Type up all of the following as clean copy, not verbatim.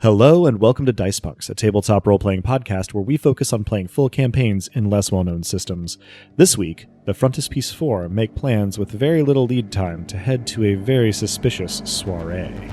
Hello and welcome to Dicepunks, a tabletop role-playing podcast where we focus on playing full campaigns in less well-known systems. This week, the Frontispiece Four make plans with very little lead time to head to a very suspicious soirée.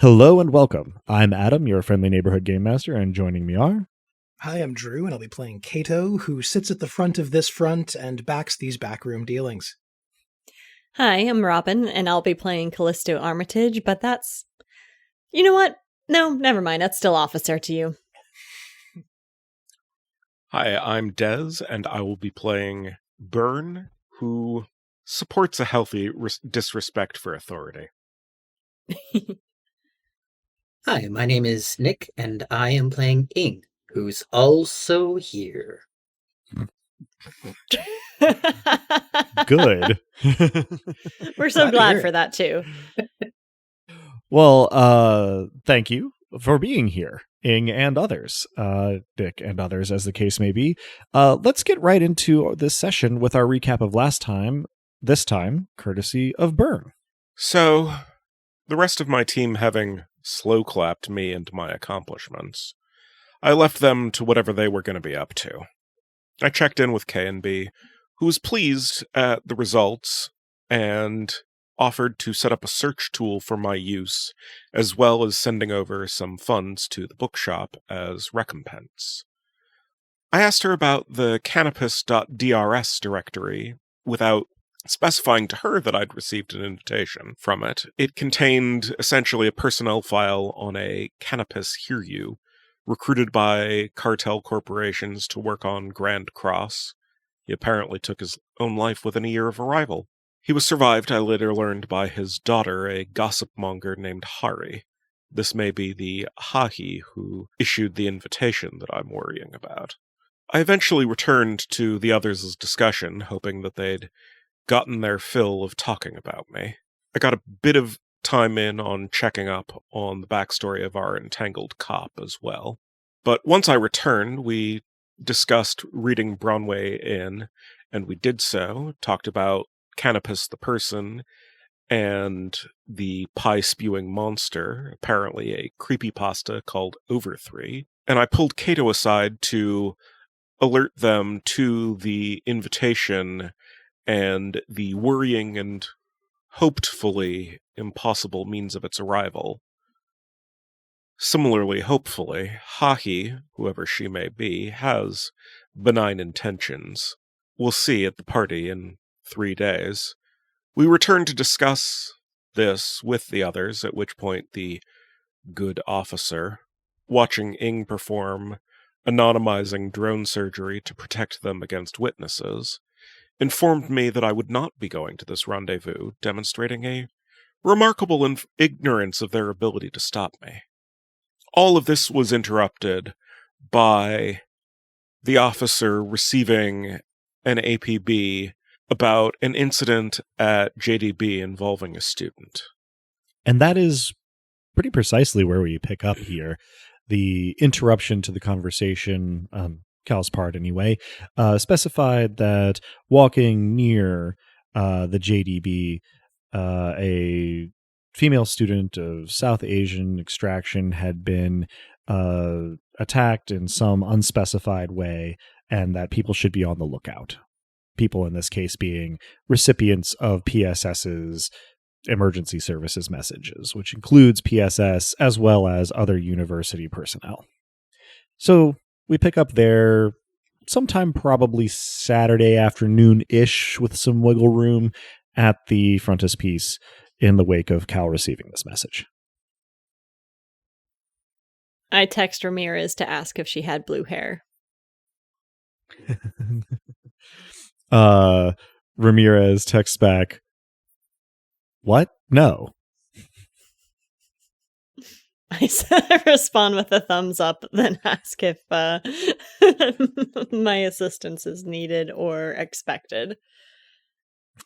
Hello and welcome. I'm Adam, your friendly neighborhood game master, and joining me are... Hi, I'm Drew, and I'll be playing Kato, who sits at the front of this front and backs these backroom dealings. Hi, I'm Robin, and I'll be playing Callisto Armitage, but that's... You know what? No, never mind. That's still officer to you. Hi, I'm Dez, and I will be playing Byrne, who supports a healthy disrespect for authority. Hi, my name is Nick, and I am playing Ing, who's also here. Good. We're so glad for that, too. Well, thank you for being here, Ing and others, Dick and others, as the case may be. Let's get right into this session with our recap of last time, this time, courtesy of Byrne. So, the rest of my team having slow-clapped me into my accomplishments, I left them to whatever they were going to be up to. I checked in with K and B, who was pleased at the results and offered to set up a search tool for my use, as well as sending over some funds to the bookshop as recompense. I asked her about the canopus.drs directory without specifying to her that I'd received an invitation from it. It contained essentially a personnel file on a Canopus Hiryu, recruited by cartel corporations to work on Grand Cross. He apparently took his own life within a year of arrival. He was survived, I later learned, by his daughter, a gossip monger named Hari. This may be the Hahi who issued the invitation that I'm worrying about. I eventually returned to the others' discussion, hoping that they'd gotten their fill of talking about me. I got a bit of time in on checking up on the backstory of our entangled cop as well. But once I returned, we discussed reading Bronway in, and we did so, talked about Canopus the person, and the pie-spewing monster, apparently a creepypasta called Over3, and I pulled Kato aside to alert them to the invitation and the worrying and hopefully impossible means of its arrival. Similarly, hopefully, Hahi, whoever she may be, has benign intentions. We'll see at the party in 3 days. We return to discuss this with the others, at which point the good officer, watching Ing perform anonymizing drone surgery to protect them against witnesses, informed me that I would not be going to this rendezvous, demonstrating a remarkable ignorance of their ability to stop me. All of this was interrupted by the officer receiving an APB about an incident at JDB involving a student. And that is pretty precisely where we pick up here. The interruption to the conversation, Cal's part anyway, specified that walking near the JDB, a female student of South Asian extraction had been attacked in some unspecified way, and that people should be on the lookout. People in this case being recipients of PSS's emergency services messages, which includes PSS as well as other university personnel. So we pick up there sometime probably Saturday afternoon-ish with some wiggle room at the frontispiece in the wake of Cal receiving this message. I text Ramirez to ask if she had blue hair. Ramirez texts back, "What? No." I respond with a thumbs up, then ask if my assistance is needed or expected.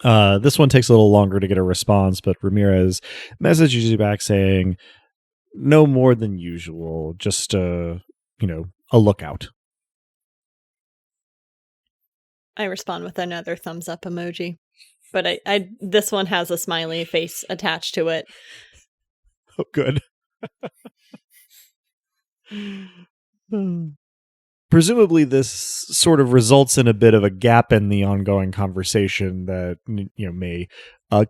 This one takes a little longer to get a response, but Ramirez messages you back saying, "No more than usual, just a lookout." I respond with another thumbs up emoji, but I this one has a smiley face attached to it. Oh, good. Presumably, this sort of results in a bit of a gap in the ongoing conversation that may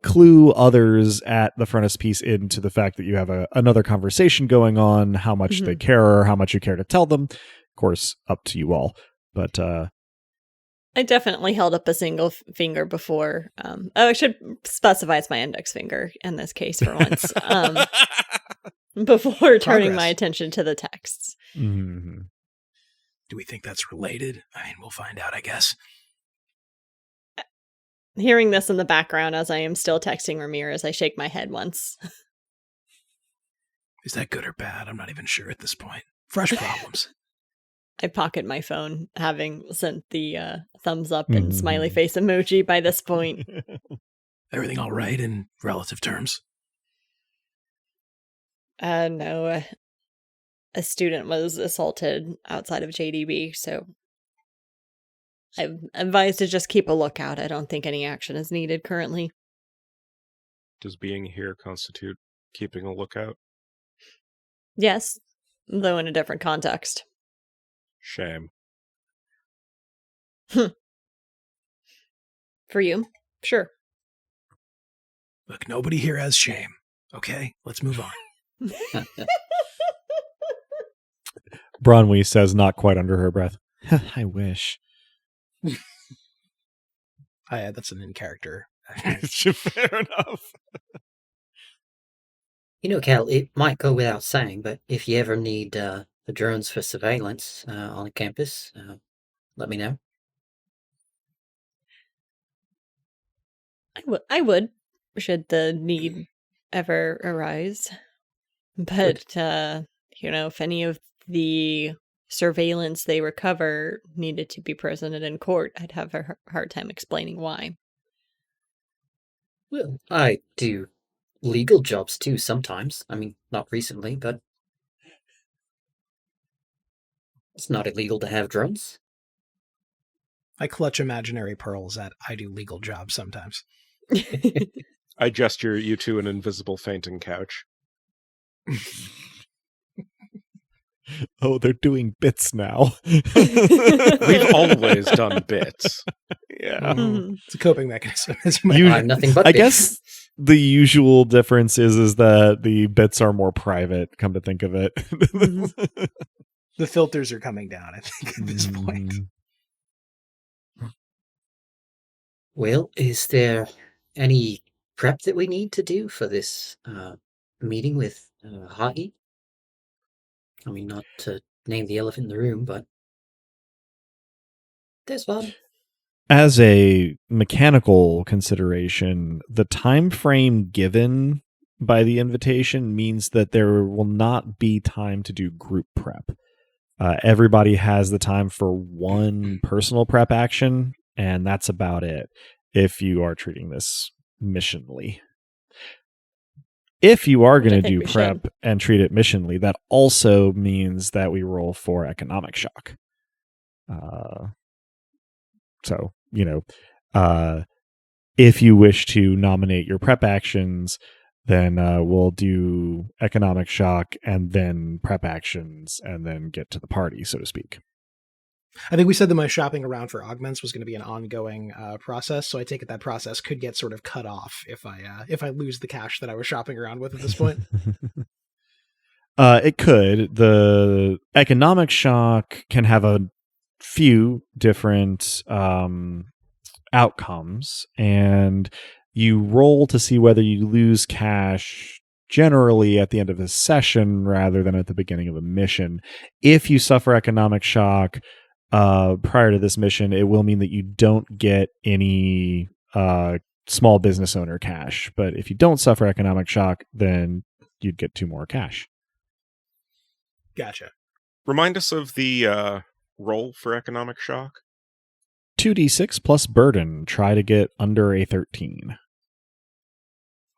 clue others at the frontispiece into the fact that you have another conversation going on. How much they care, or how much you care to tell them, of course, up to you all. But I definitely held up a single finger before. I should specify it's my index finger in this case for once. Before turning my attention to the texts. Mm-hmm. Do we think that's related? I mean, we'll find out, I guess. Hearing this in the background as I am still texting Ramirez, I shake my head once. Is that good or bad? I'm not even sure at this point. Fresh problems. I pocket my phone, having sent the thumbs up and smiley face emoji by this point. Everything all right in relative terms? No. A student was assaulted outside of JDB, so I'm advised to just keep a lookout. I don't think any action is needed currently. Does being here constitute keeping a lookout? Yes, though in a different context. Shame. For you? Sure. Look, nobody here has shame. Okay, let's move on. Bronwyn says, not quite under her breath, "I wish." That's an in-character. Fair enough. Cal, it might go without saying, but if you ever need the drones for surveillance on campus, let me know. I would, should the need ever arise. But, if any of the surveillance they recover needed to be presented in court, I'd have a hard time explaining why. Well, I do legal jobs too sometimes. I mean, not recently, but it's not illegal to have drones. I clutch imaginary pearls at I do legal jobs sometimes. I gesture you to an invisible fainting couch. Oh, they're doing bits now. We've always done bits. Yeah. It's a coping mechanism. I'm nothing but I bits. guess the usual difference is that the bits are more private, come to think of it. The filters are coming down, I think, at this point. Well, is there any prep that we need to do for this meeting with Hagi? I mean, not to name the elephant in the room, but there's one. As a mechanical consideration, the time frame given by the invitation means that there will not be time to do group prep. Everybody has the time for one personal prep action, and that's about it if you are treating this missionally. If you are going to do prep and treat it missionally, that also means that we roll for economic shock. So, if you wish to nominate your prep actions, then we'll do economic shock and then prep actions and then get to the party, so to speak. I think we said that my shopping around for augments was going to be an ongoing process, so I take it that process could get sort of cut off if I lose the cash that I was shopping around with at this point. It could. The economic shock can have a few different outcomes, and you roll to see whether you lose cash generally at the end of a session rather than at the beginning of a mission. If you suffer economic shock prior to this mission, it will mean that you don't get any small business owner cash. But if you don't suffer economic shock, then you'd get 2 more cash. Gotcha. Remind us of the roll for economic shock. 2d6 plus burden. Try to get under a 13.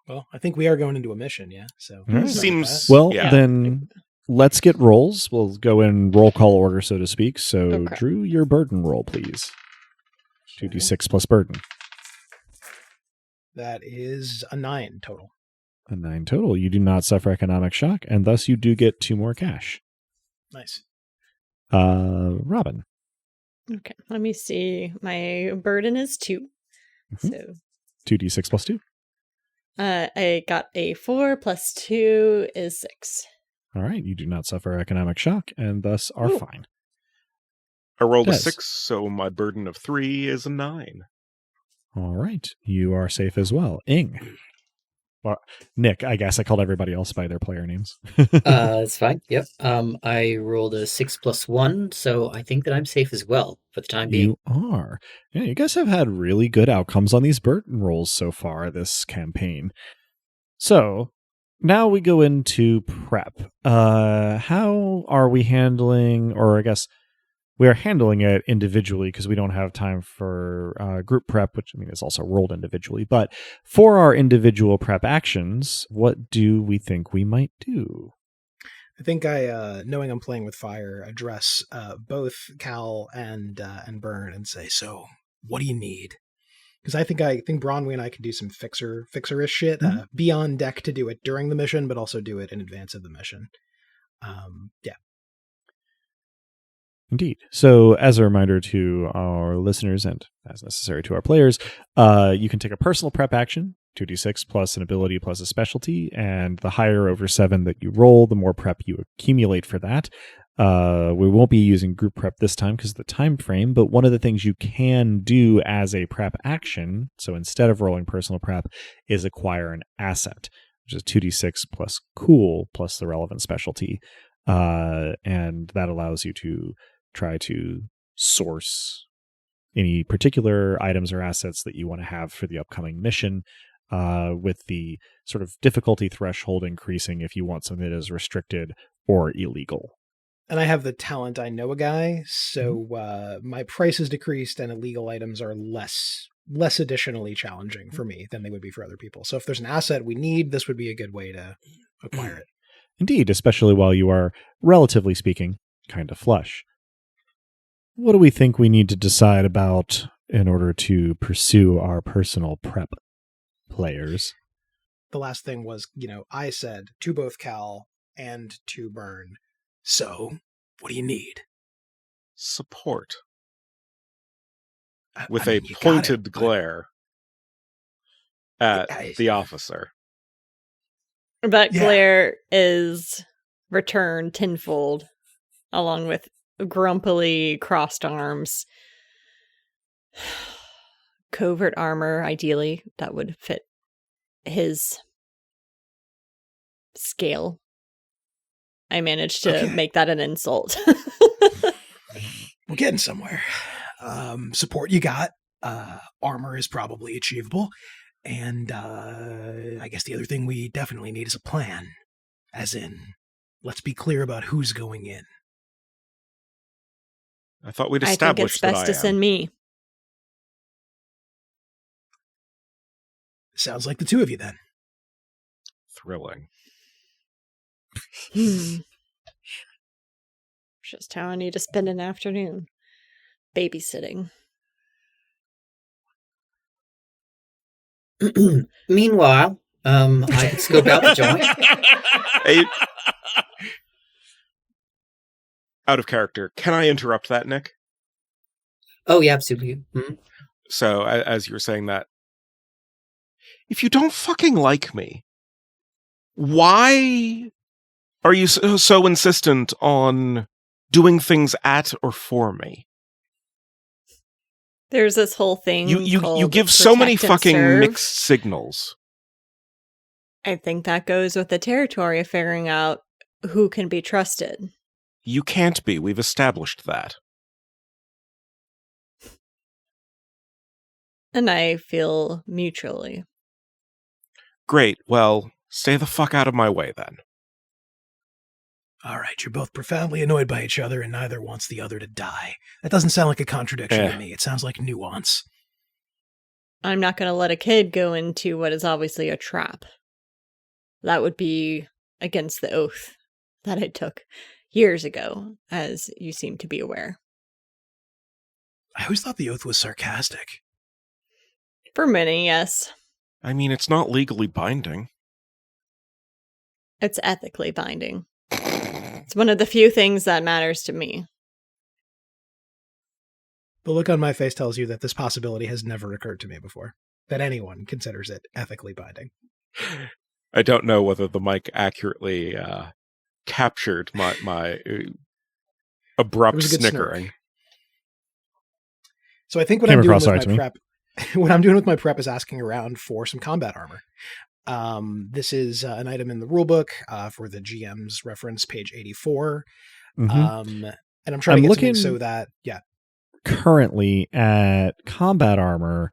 Well, I think we are going into a mission, yeah. So Right. Seems Well, yeah. then let's get rolls. We'll go in roll call order, so to speak. So, Okay. Drew, your burden roll, please. 2d6 plus burden. that is a 9 total. A 9 total. You do not suffer economic shock, and thus you do get 2 more cash. Nice. Robin. Okay, let me see. My burden is 2. Mhm. So 2d6 plus 2. I got a 4 plus 2 is 6. All right. You do not suffer economic shock, and thus are Ooh. fine. I rolled a Des. 6, so my burden of 3 is a 9. All right. You are safe as well. Ing. Well, Nick, I guess I called everybody else by their player names. It's fine. Yep. I rolled a 6 plus 1, so I think that I'm safe as well for the time being. You are. Yeah, you guys have had really good outcomes on these burden rolls so far this campaign. So now we go into prep. How are we handling, or I guess we are handling it individually because we don't have time for group prep, which I mean is also rolled individually. But for our individual prep actions, what do we think we might do? I think I, knowing I'm playing with fire, address both Cal and Byrne and say, "So, what do you need?" Because I think Bronwyn and I can do some fixerish shit. Mhm. Be on deck to do it during the mission, but also do it in advance of the mission. Yeah. Indeed. So, as a reminder to our listeners and as necessary to our players, you can take a personal prep action, 2d6 plus an ability plus a specialty, and the higher over 7 that you roll, the more prep you accumulate for that. We won't be using group prep this time because of the time frame, but one of the things you can do as a prep action, so instead of rolling personal prep, is acquire an asset, which is 2d6 plus cool plus the relevant specialty. And that allows you to try to source any particular items or assets that you want to have for the upcoming mission, with the sort of difficulty threshold increasing if you want something that is restricted or illegal. And I have the talent I know a guy, so my price is decreased and illegal items are less additionally challenging for me than they would be for other people. So if there's an asset we need, this would be a good way to acquire it. Indeed, especially while you are, relatively speaking, kind of flush. What do we think we need to decide about in order to pursue our personal prep, players? The last thing was, I said to both Cal and to Byrne, "So, what do you need?" Support. With With a pointed glare at I- the officer. That Yeah. glare is returned tenfold, along with grumpily crossed arms. Covert armor, ideally, that would fit his scale. I managed to Okay. make that an insult. We're getting somewhere. Support you got. Armor is probably achievable. And I guess the other thing we definitely need is a plan. As in, let's be clear about who's going in. I thought we'd I think it's established that best I to am. send me. Sounds like the two of you then. Thrilling. Just how I need to spend an afternoon. Babysitting. Meanwhile, I could scope out the joint. Hey, out of character. Can I interrupt that, Nick? Oh, yeah, absolutely. Mhm. So, as you were saying that, if you don't fucking like me, why are you so insistent on doing things at or for me? There's this whole thing You called give so many protect and fucking serve. mixed signals. I think that goes with the territory of figuring out who can be trusted. You can't be. We've established that. And I feel mutually. Great. Well, stay the fuck out of my way then. All right, you're both profoundly annoyed by each other and neither wants the other to die. That doesn't sound like a contradiction to me. It sounds like nuance. I'm not going to let a kid go into what is obviously a trap. That would be against the oath that I took years ago, as you seem to be aware. I always thought the oath was sarcastic. For many, yes. I mean, it's not legally binding. It's ethically binding. It's one of the few things that matters to me. The look on my face tells you that this possibility has never occurred to me before, that anyone considers it ethically binding. I don't know whether the mic accurately captured my abrupt snickering. Smirk. So I think what I'm doing with my prep, what I'm doing with my prep is asking around for some combat armor. This is an item in the rulebook for the GM's reference, page 84. And I'm trying to get something so that, currently at combat armor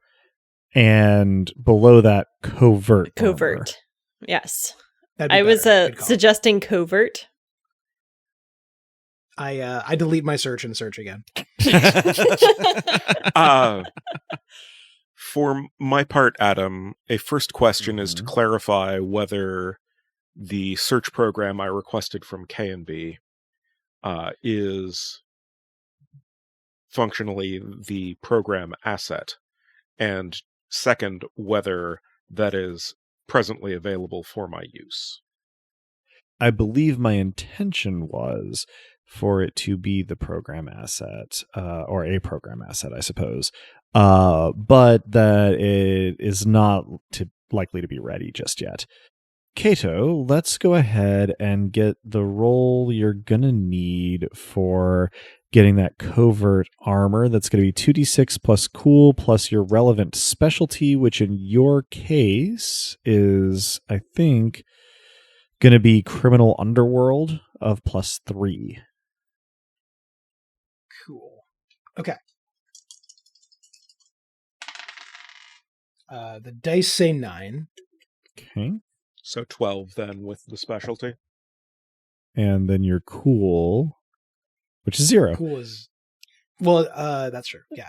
and below that covert armor. Yes. I was suggesting covert. I delete my search and search again. For my part, Adam, a first question is to clarify whether the search program I requested from K&B is functionally the program asset, and second, whether that is presently available for my use. I believe my intention was for it to be the program asset, or a program asset, I suppose, but that it is not likely to be ready just yet. Kato, let's go ahead and get the roll you're going to need for getting that covert armor. That's going to be 2d6 plus cool plus your relevant specialty, which in your case is, I think, going to be criminal underworld of +3. Cool. Okay. The dice say 9. Okay. So 12 then with the specialty. And then your cool, which is 0. Cool is... Well, that's true. Yeah.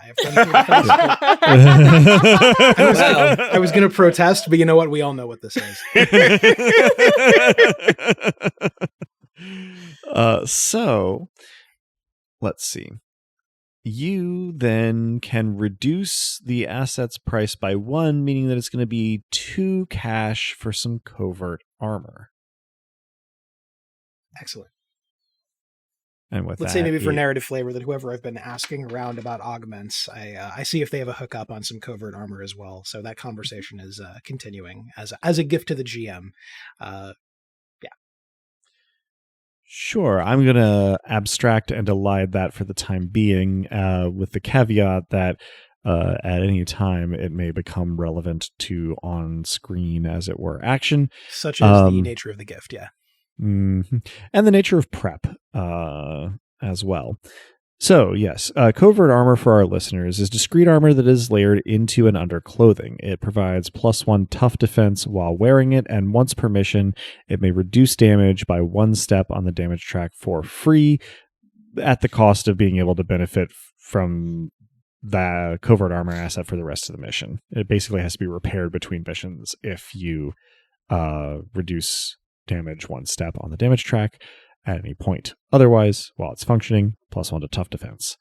I was going to protest, but you know what? We all know what this is. So, let's see. You then can reduce the asset's price by 1, meaning that it's going to be 2 cash for some covert armor. Excellent. And with let's say maybe for narrative flavor that whoever I've been asking around about augments, I see if they have a hookup on some covert armor as well. So that conversation is continuing as a gift to the GM. Sure, I'm going to abstract and elide that for the time being, with the caveat that at any time it may become relevant to on-screen, as it were, action. Such as the nature of the gift, yeah. Mm-hmm. And the nature of prep as well. So, yes, covert armor for our listeners is discrete armor that is layered into and under clothing. It provides +1 tough defense while wearing it, and once per mission, it may reduce damage by 1 step on the damage track for free, at the cost of being able to benefit from the covert armor asset for the rest of the mission. It basically has to be repaired between missions if you reduce damage 1 step on the damage track at any point. Otherwise, while it's functioning, +1 to tough defense.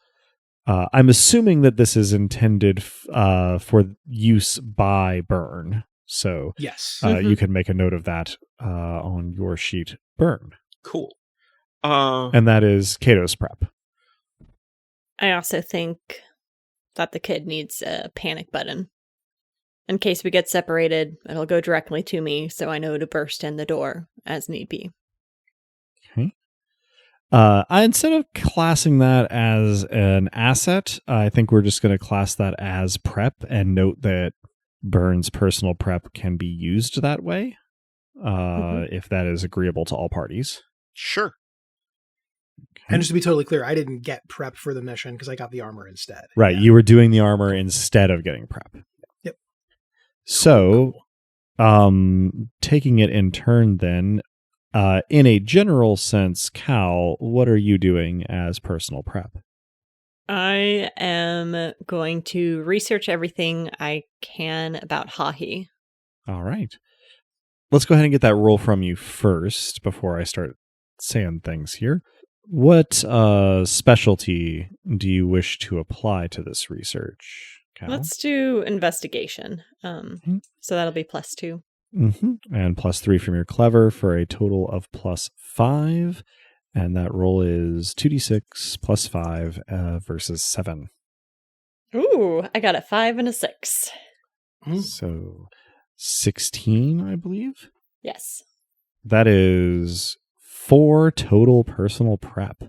I'm assuming that this is intended for use by Byrne. So yes, you can make a note of that on your sheet, Byrne. Cool. And that is Kato's prep. I also think that the kid needs a panic button. In case we get separated, it'll go directly to me, so I know to burst in the door as need be. Okay. Instead of classing that as an asset, I think we're just going to class that as prep and note that Byrne's personal prep can be used that way. if that is agreeable to all parties. Sure. And just to be totally clear, I didn't get prep for the mission because I got the armor instead. Right, Yeah. you were doing the armor instead of getting prep. Yep. So, Cool. taking it in turn then, in a general sense, Cal, what are you doing as personal prep? I am going to research everything I can about Hahi. All right. Let's go ahead and get that roll from you first before I start saying things here. What specialty do you wish to apply to this research, Cal? Let's do investigation. So that'll be +2. And +3 from your clever for a total of +5. And that roll is 2d6 +5 versus 7. Ooh, I got a 5 and a 6. So 16, I believe. Yes. That is 4 total personal prep,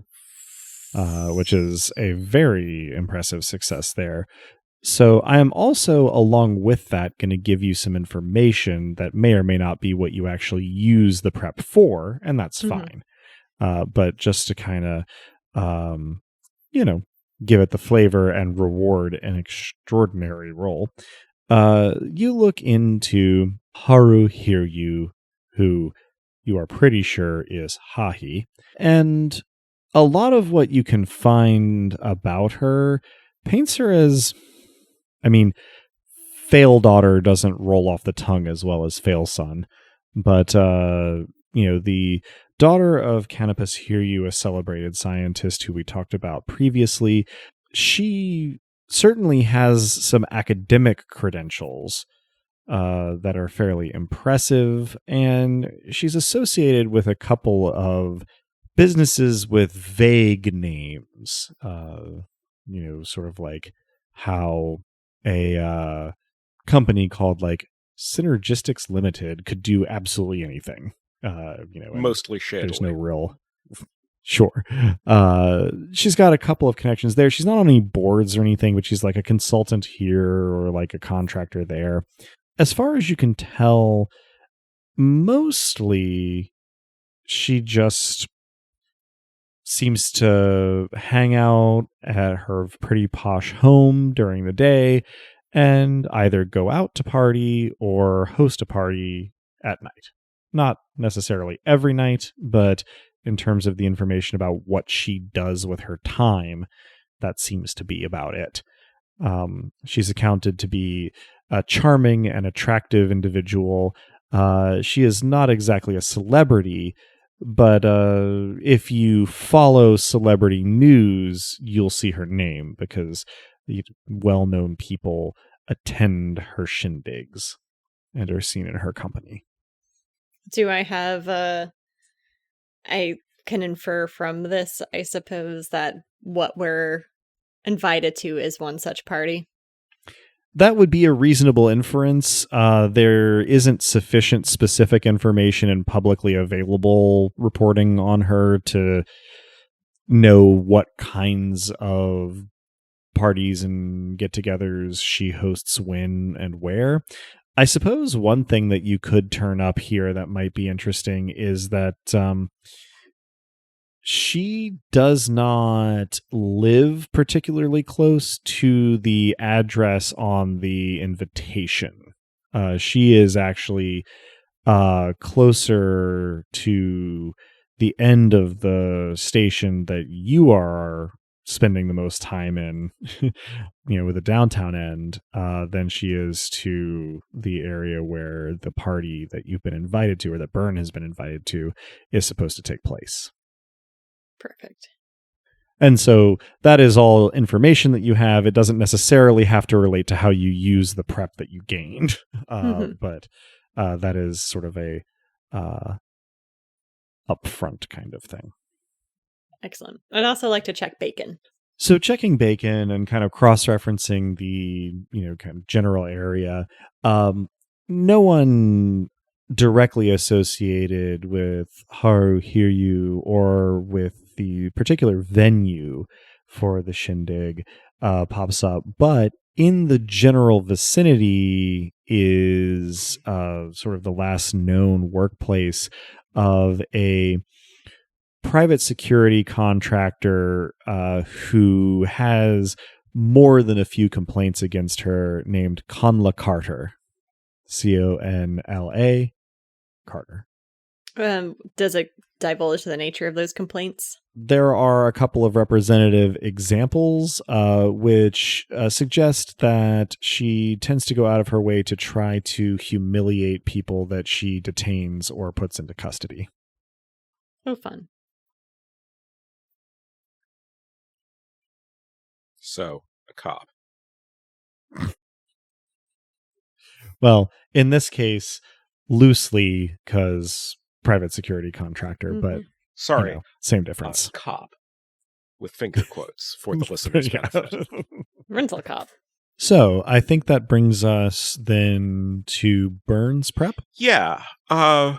which is a very impressive success there. So I am also, along with that, going to give you some information that may or may not be what you actually use the prep for, and that's fine. But just to kind of, give it the flavor and reward an extraordinary role, you look into Haru Hiryu, who you are pretty sure is Hahi, and a lot of what you can find about her paints her as, fail daughter doesn't roll off the tongue as well as fail son, but the daughter of Canopus Hiryu, a celebrated scientist who we talked about previously, she certainly has some academic credentials that are fairly impressive, and she's associated with a couple of businesses with vague names, sort of like how a company called like Synergistics Limited could do absolutely anything. Mostly shadily. There's no real... Sure. She's got a couple of connections there. She's not on any boards or anything, but she's like a consultant here or like a contractor there. As far as you can tell, mostly she just seems to hang out at her pretty posh home during the day and either go out to party or host a party at night. Not necessarily every night, but in terms of the information about what she does with her time, that seems to be about it. She's accounted to be a charming and attractive individual. She is not exactly a celebrity, but if you follow celebrity news, you'll see her name because well-known people attend her shindigs and are seen in her company. Do I have I can infer from this, I suppose, that what we're invited to is one such party? That would be a reasonable inference. There isn't sufficient specific information in publicly available reporting on her to know what kinds of parties and get-togethers she hosts when and where. I suppose one thing that you could turn up here that might be interesting is that she does not live particularly close to the address on the invitation. She is actually closer to the end of the station that you are spending the most time in, with the downtown end, than she is to the area where the party that you've been invited to, or that Byrne has been invited to, is supposed to take place. Perfect. And so that is all information that you have. It doesn't necessarily have to relate to how you use the prep that you gained, but that is sort of a upfront kind of thing. Excellent. I'd also like to check bacon. So checking bacon and kind of cross-referencing the kind of general area, no one directly associated with Haru Hiryu or with the particular venue for the shindig pops up, but in the general vicinity is sort of the last known workplace of a private security contractor who has more than a few complaints against her, named Conla Carter. Conla Carter. Does it divulge the nature of those complaints? There are a couple of representative examples which suggest that she tends to go out of her way to try to humiliate people that she detains or puts into custody. Oh, fun. So, a cop. Well, in this case, loosely, because private security contractor, but Sorry, same difference. Cop. With finger quotes for the listeners' benefit. Rental cop. So, I think that brings us then to Byrne's prep. Yeah. I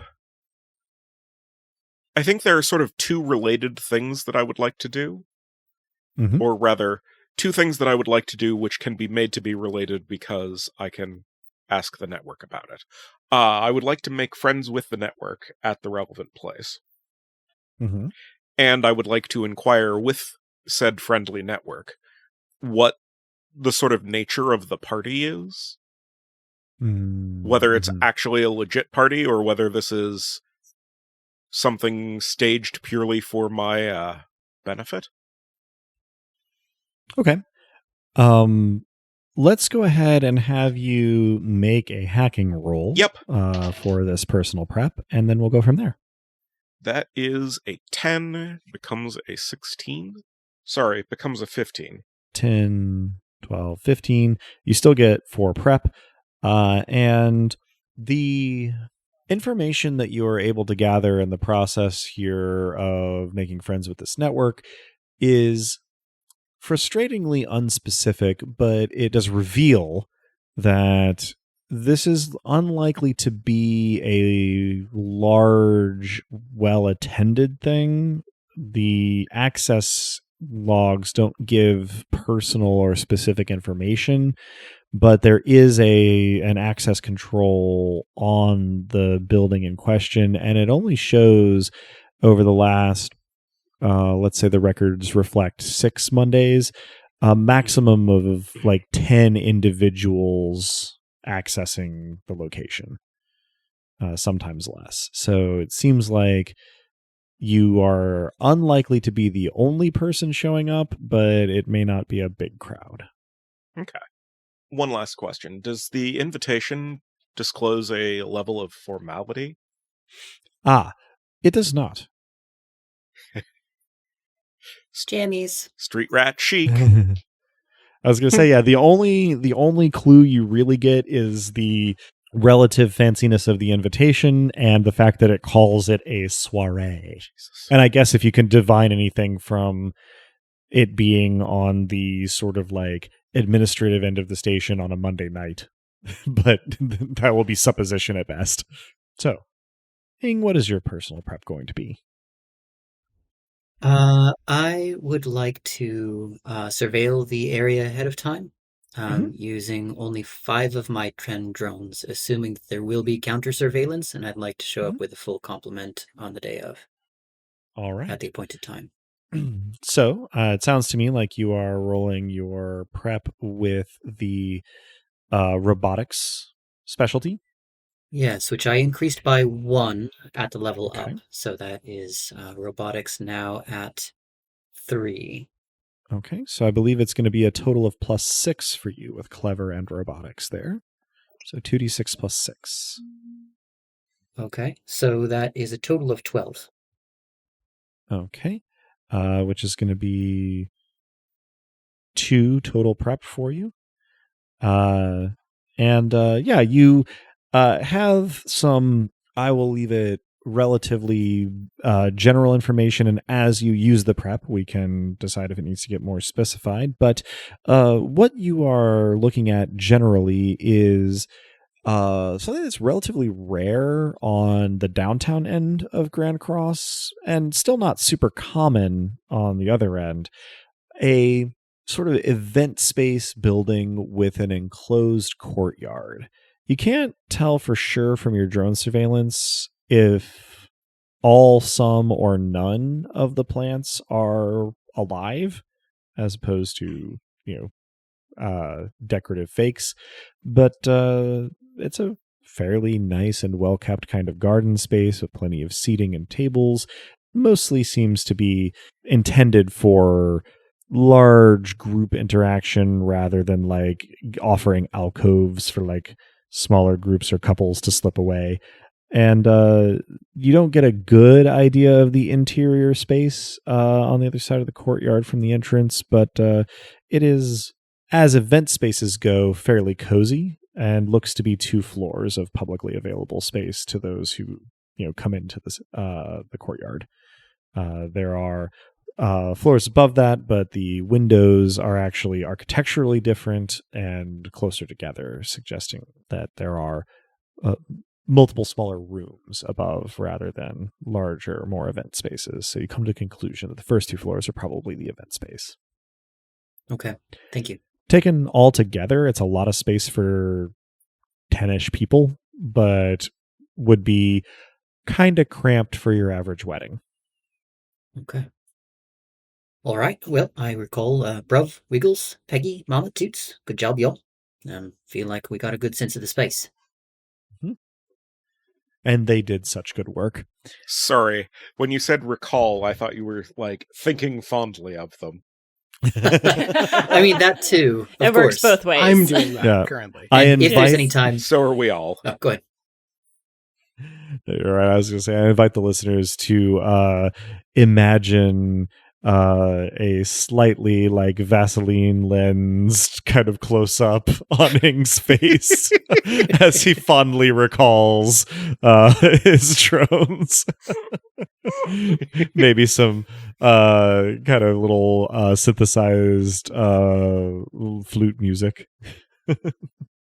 think there are sort of two related things that I would like to do. Mm-hmm. Or rather, two things that I would like to do which can be made to be related because I can ask the network about it. I would like to make friends with the network at the relevant place. Mm-hmm. And I would like to inquire with said friendly network what the sort of nature of the party is. Mm-hmm. Whether it's actually a legit party or whether this is something staged purely for my benefit. Okay. Let's go ahead and have you make a hacking roll. Yep. For this personal prep, and then we'll go from there. That is a 10, becomes a 16. Sorry, becomes a 15. 10, 12, 15. You still get 4 prep. And the information that you are able to gather in the process here of making friends with this network is frustratingly unspecific, but it does reveal that this is unlikely to be a large, well-attended thing. The access logs don't give personal or specific information, but there is an access control on the building in question, and it only shows over the last, let's say the records reflect 6 Mondays, a maximum of like 10 individuals accessing the location, sometimes less. So it seems like you are unlikely to be the only person showing up, but it may not be a big crowd. Okay. One last question. Does the invitation disclose a level of formality? It does not. Jammies. Street rat chic. I was going to say, yeah, the only clue you really get is the relative fanciness of the invitation and the fact that it calls it a soirée. Jesus. And I guess if you can divine anything from it being on the sort of like administrative end of the station on a Monday night, but that will be supposition at best. So, Ing, what is your personal prep going to be? I would like to surveil the area ahead of time, using only 5 of my trend drones, assuming that there will be counter surveillance, and I'd like to show up with a full complement on the day of. All right. At the appointed time. So it sounds to me like you are rolling your prep with the robotics specialty. Yes, which I increased by 1 at the level Okay. up. So that is robotics now at 3. Okay, so I believe it's going to be a total of +6 for you with clever and robotics there. So 2d6 plus 6. Okay, so that is a total of 12. Okay, which is going to be 2 total prep for you. Yeah, you have some, I will leave it relatively general information, and as you use the prep, we can decide if it needs to get more specified. But what you are looking at generally is something that's relatively rare on the downtown end of Grand Cross, and still not super common on the other end. A sort of event space building with an enclosed courtyard. You can't tell for sure from your drone surveillance if all, some, or none of the plants are alive, as opposed to, decorative fakes. But it's a fairly nice and well-kept kind of garden space with plenty of seating and tables. Mostly seems to be intended for large group interaction rather than like offering alcoves for like smaller groups or couples to slip away. And you don't get a good idea of the interior space on the other side of the courtyard from the entrance, but it is, as event spaces go, fairly cozy and looks to be 2 floors of publicly available space to those who come into this the courtyard. There are floors above that, but the windows are actually architecturally different and closer together, suggesting that there are multiple smaller rooms above rather than larger, more event spaces. So you come to the conclusion that the first 2 floors are probably the event space. Okay, thank you. Taken all together, it's a lot of space for 10-ish people, but would be kind of cramped for your average wedding. Okay. All right. Well, I recall Bruv, Wiggles, Peggy, Mama, Toots. Good job, y'all. Feel like we got a good sense of the space. Mm-hmm. And they did such good work. Sorry, when you said recall, I thought you were like thinking fondly of them. I mean, that too. It works both ways. I'm doing that currently. If there's any time, so are we all. Oh, go ahead. Right, I was going to say, I invite the listeners to imagine a slightly like Vaseline lensed kind of close up on Ing's face as he fondly recalls his drones. Maybe some kind of little synthesized flute music.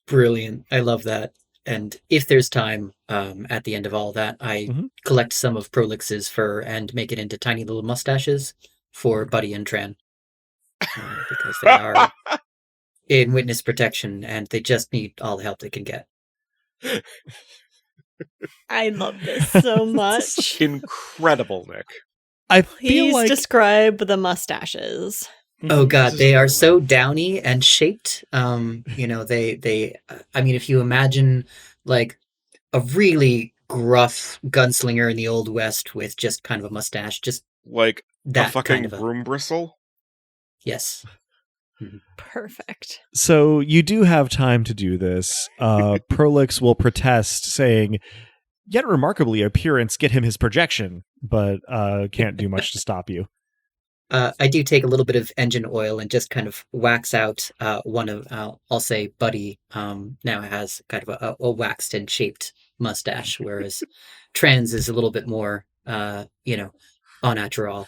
Brilliant. I love that. And if there's time at the end of all that, I collect some of Prolix's fur and make it into tiny little mustaches for Buddy and Tran. Because they are in witness protection and they just need all the help they can get. I love this so much. Incredible, Nick. I feel Please like describe the mustaches. Oh God, they are so downy and shaped. They I mean, if you imagine like a really gruff gunslinger in the Old West with just kind of a mustache, just like that a fucking kind of broom bristle. Yes. Perfect. So you do have time to do this. Prolix will protest, saying, "Yet remarkably, appearance get him his projection, but can't do much to stop you." I do take a little bit of engine oil and just kind of wax out one of, I'll say Buddy now has kind of a waxed and shaped mustache, whereas Trans is a little bit more, au natural.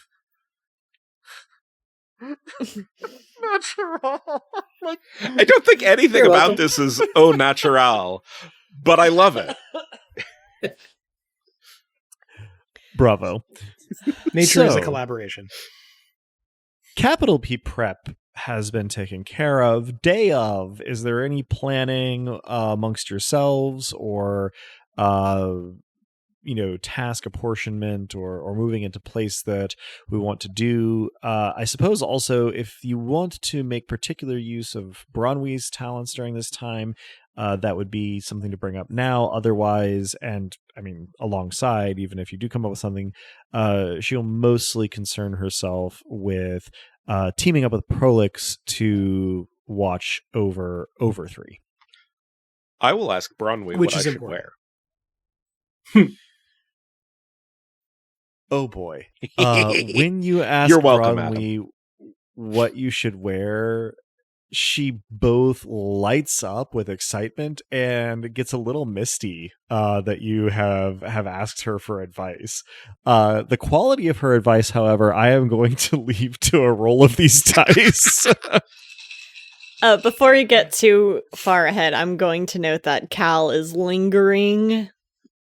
Natural. Like, I don't think anything about this is au natural, but I love it. Bravo. Nature is a collaboration. Capital P prep has been taken care of. Day of, is there any planning amongst yourselves or task apportionment or moving into place that we want to do? I suppose also if you want to make particular use of Bronwie's talents during this time, that would be something to bring up now. Otherwise, and I mean, alongside, even if you do come up with something, she'll mostly concern herself with teaming up with Prolix to watch over 3. I will ask Bronwie what I should wear. Oh boy. When you ask Bronwie what you should wear, she both lights up with excitement and gets a little misty that you have asked her for advice. The quality of her advice, however, I am going to leave to a roll of these dice. Before you get too far ahead, I'm going to note that Cal is lingering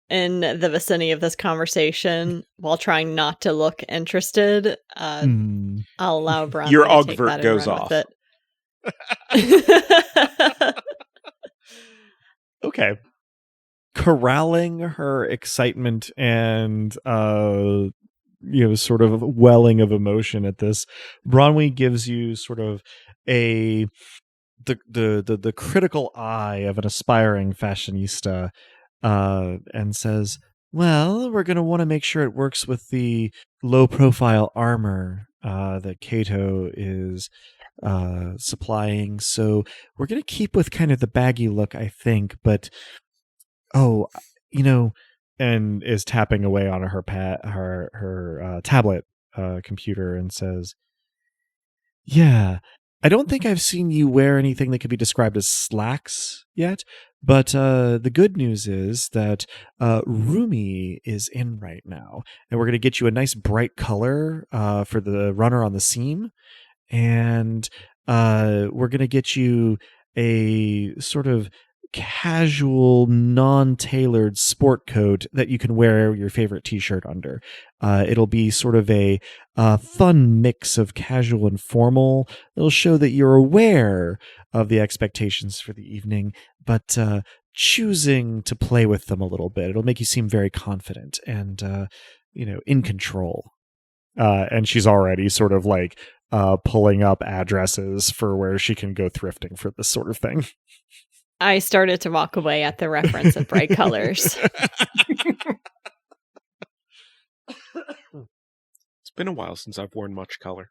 in the vicinity of this conversation while trying not to look interested. I'll allow Bronwyn your to take augvert that goes and run off. with it. Okay. Corralling her excitement and sort of welling of emotion at this, Bronwyn gives you sort of the critical eye of an aspiring fashionista, and says, well, we're going to want to make sure it works with the low profile armor that Kato is supplying, so we're going to keep with kind of the baggy look, I think, but oh, and is tapping away on her tablet computer and says, yeah, I don't think I've seen you wear anything that could be described as slacks yet, but the good news is that Rumi is in right now, and we're going to get you a nice bright color for the runner on the seam, and we're going to get you a sort of casual, non-tailored sport coat that you can wear your favorite t-shirt under. It'll be sort of a fun mix of casual and formal. It'll show that you're aware of the expectations for the evening, but choosing to play with them a little bit. It'll make you seem very confident and in control. And she's already sort of like pulling up addresses for where she can go thrifting for this sort of thing. I started to walk away at the reference of bright colors. It's been a while since I've worn much color.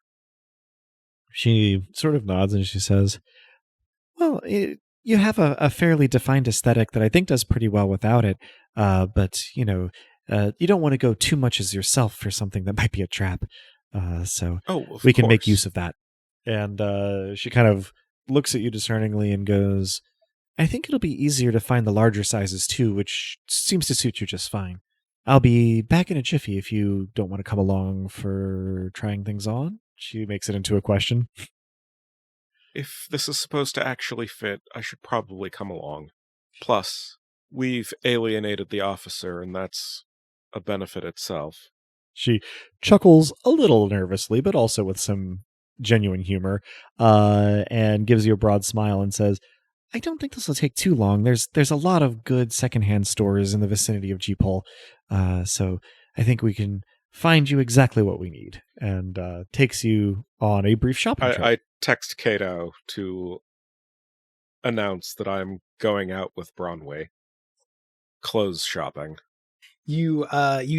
She sort of nods and she says, well, you have a fairly defined aesthetic that I think does pretty well without it. But, you don't want to go too much as yourself for something that might be a trap. So we can make use of that. And she kind of looks at you discerningly and goes, I think it'll be easier to find the larger sizes too, which seems to suit you just fine. I'll be back in a jiffy if you don't want to come along for trying things on. She makes it into a question. If this is supposed to actually fit, I should probably come along. Plus, we've alienated the officer, and that's a benefit itself. She chuckles a little nervously, but also with some genuine humor, and gives you a broad smile and says, I don't think this will take too long. There's a lot of good secondhand stores in the vicinity of Jeepole, so I think we can find you exactly what we need. And takes you on a brief shopping trip. I text Kato to announce that I'm going out with Bronwyn. Clothes shopping. You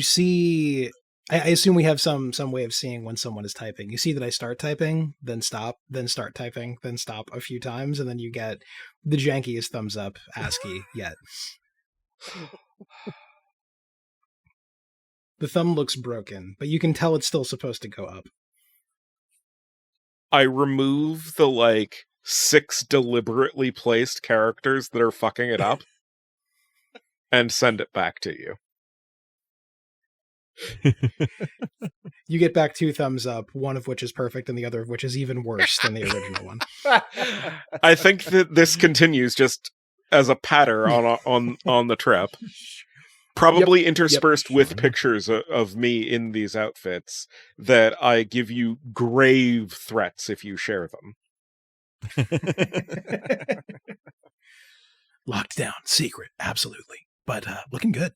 see. I assume we have some way of seeing when someone is typing. You see that I start typing, then stop, then start typing, then stop a few times, and then you get the jankiest thumbs up ASCII yet. The thumb looks broken, but you can tell it's still supposed to go up. I remove the 6 deliberately placed characters that are fucking it up and send it back to you. You get back 2 thumbs up, one of which is perfect and the other of which is even worse than the original one. I think that this continues just as a patter on the trip. Probably interspersed with pictures of me in these outfits that I give you grave threats if you share them. Locked down, secret, absolutely. But looking good.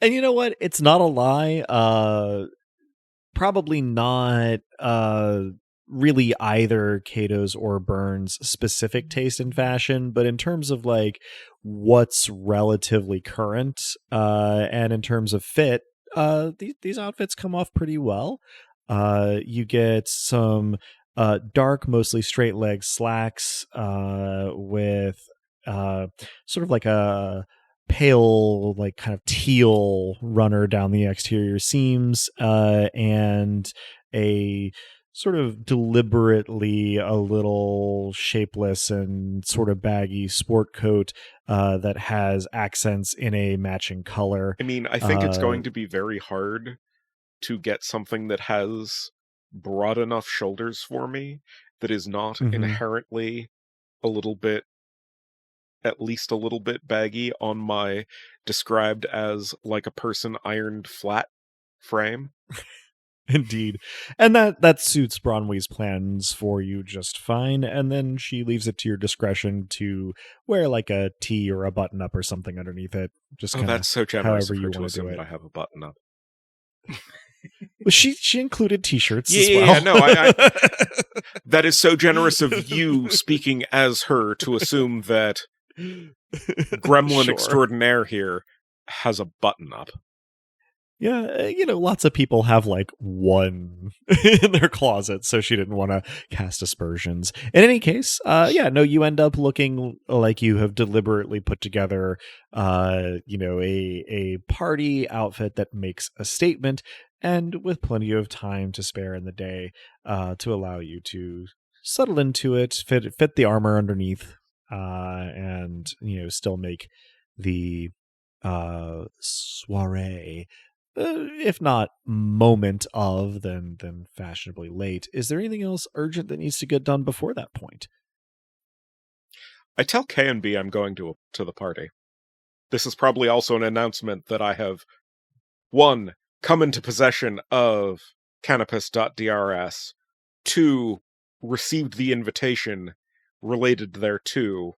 And you know what? It's not a lie. Probably not really either Kato's or Byrne's specific taste in fashion, but in terms of what's relatively current, and in terms of fit, these outfits come off pretty well. You get some dark, mostly straight leg slacks with sort of like a pale, kind of teal runner down the exterior seams, and a sort of deliberately a little shapeless and sort of baggy sport coat that has accents in a matching color. I mean, I think it's going to be very hard to get something that has broad enough shoulders for me that is not inherently at least a little bit baggy on my described as like a person ironed flat frame. Indeed. And that suits Bronway's plans for you just fine. And then she leaves it to your discretion to wear like a tee or a button up or something underneath it. Just kind of that's so generous however of her you to want to do assume it. that I have a button up. Well, she included t-shirts as Yeah, well. no, that is so generous of you speaking as her to assume that Gremlin Sure. extraordinaire here has a button up. Yeah, lots of people have like one in their closet, so she didn't want to cast aspersions. In any case, you end up looking like you have deliberately put together, a party outfit that makes a statement, and with plenty of time to spare in the day, to allow you to settle into it, fit the armor underneath, and still make the soirée. If not moment of, then fashionably late. Is there anything else urgent that needs to get done before that point? I tell K&B I'm going to the party. This is probably also an announcement that I have, 1, come into possession of Canopus.drs, 2, received the invitation related thereto,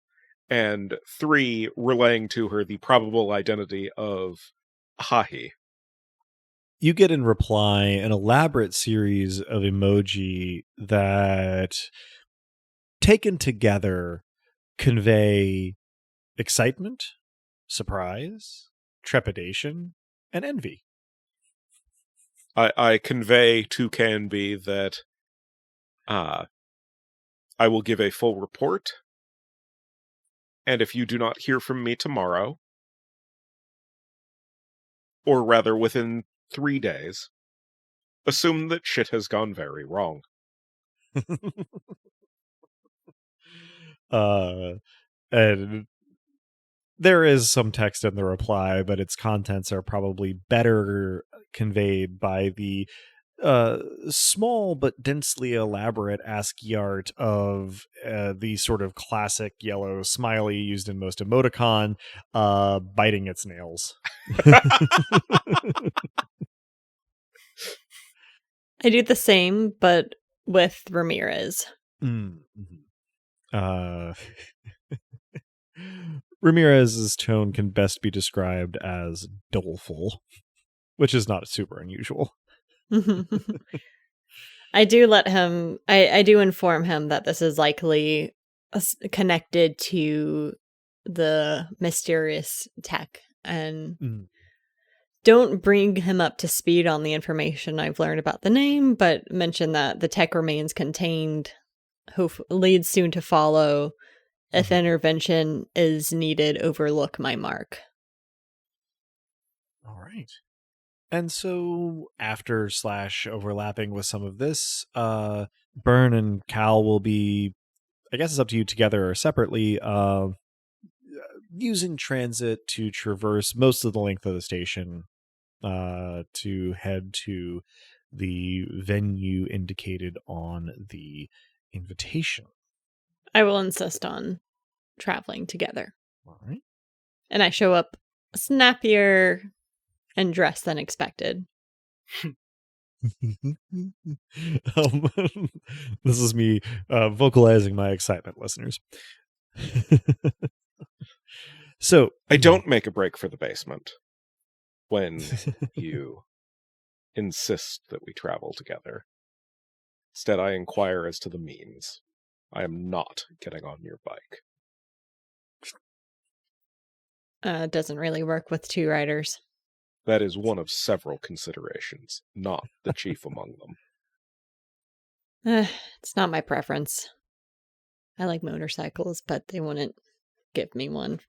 and 3, relaying to her the probable identity of Hahi. You get in reply an elaborate series of emoji that, taken together, convey excitement, surprise, trepidation, and envy. I convey to K&B that I will give a full report, and if you do not hear from me tomorrow, or rather within 3 days, assume that shit has gone very wrong. And there is some text in the reply, but its contents are probably better conveyed by the small but densely elaborate ASCII art of the sort of classic yellow smiley used in most emoticon, biting its nails. I do the same, but with Ramirez. Ramirez's tone can best be described as doleful, which is not super unusual. I do let him, I do inform him that this is likely connected to the mysterious tech, and don't bring him up to speed on the information I've learned about the name, but mention that the tech remains contained, leads soon to follow. If intervention is needed, overlook my mark. All right. And so after / overlapping with some of this, Byrne and Cal will be, I guess it's up to you together or separately, using transit to traverse most of the length of the station to head to the venue indicated on the invitation. I will insist on traveling together. All right. And I show up snappier and dressed than expected. This is me vocalizing my excitement, listeners. So I don't make a break for the basement when you insist that we travel together. Instead, I inquire as to the means. I am not getting on your bike. Doesn't really work with 2 riders. That is one of several considerations, not the chief among them. It's not my preference. I like motorcycles, but they wouldn't give me one.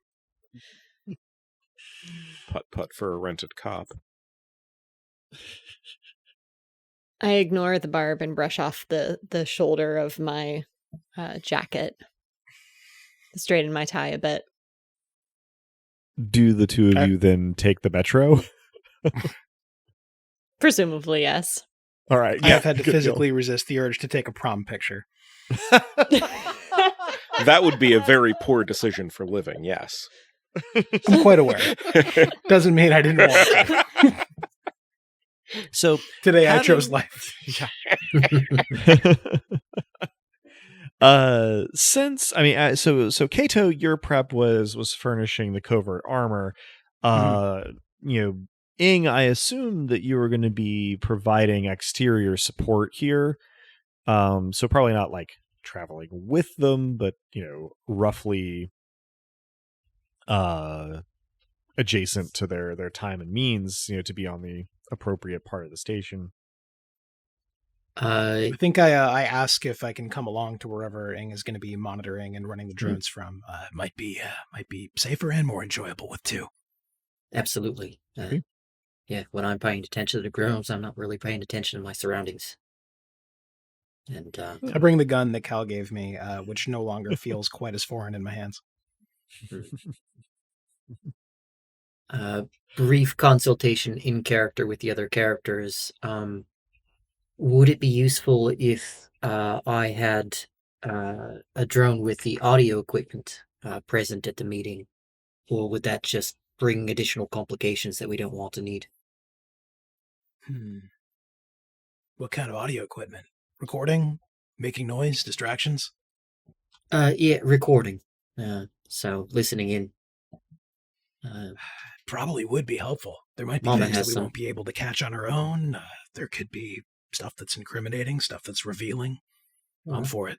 Putt-putt for a rented cop. I ignore the barb and brush off the shoulder of my jacket. Straighten my tie a bit. Do the two of you then take the metro? Presumably, yes. All right. I have had to physically resist the urge to take a prom picture. That would be a very poor decision for living, yes. I'm quite aware. Doesn't mean I didn't want to. So Today I having- chose life. Since so Kato, your prep was furnishing the covert armor. Ing, I assume that you were going to be providing exterior support here. So probably not like traveling with them, but roughly adjacent to their time and means, to be on the appropriate part of the station. I think I ask if I can come along to wherever Ing is going to be monitoring and running the drones from. Might be safer and more enjoyable with two. Absolutely. Okay. Yeah, when I'm paying attention to the drones, I'm not really paying attention to my surroundings. And I bring the gun that Cal gave me, which no longer feels quite as foreign in my hands. Brief consultation in character with the other characters. Would it be useful if I had a drone with the audio equipment present at the meeting? Or would that just bring additional complications that we don't want to need? What kind of audio equipment? Recording? Making noise? Distractions? Yeah, recording. So listening in. Probably would be helpful. There might be Mama things has that we some. won't be able to catch on our own. There could be stuff that's incriminating, stuff that's revealing. I'm for it.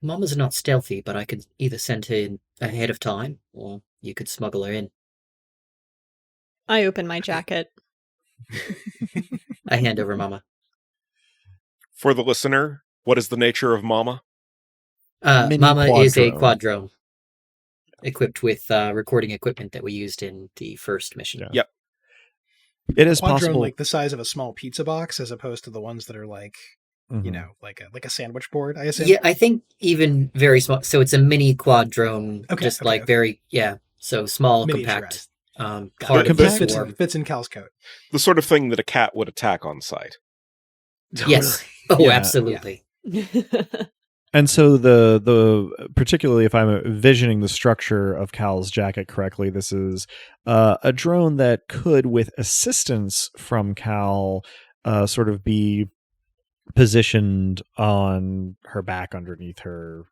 Mama's not stealthy, but I could either send her in ahead of time, or you could smuggle her in. I open my jacket. I hand over Mama. For the listener, what is the nature of Mama? Mini Mama is a quadrone. quadrone equipped with recording equipment that we used in the first mission. Yeah. Yep. It is Quadrone possible. like the size of a small pizza box, as opposed to the ones that are like, Mhm. like a sandwich board. I assume. Yeah, I think even very small. So it's a mini quadrone, Okay, very so small, Miniaturized. compact. Got Part it. of the Compact? swarm. Fits in Cal's coat. The sort of thing that a cat would attack on sight. Yes. Oh, Yeah. absolutely. And so the particularly if I'm envisioning the structure of Cal's jacket correctly, this is a drone that could, with assistance from Cal, sort of be positioned on her back underneath her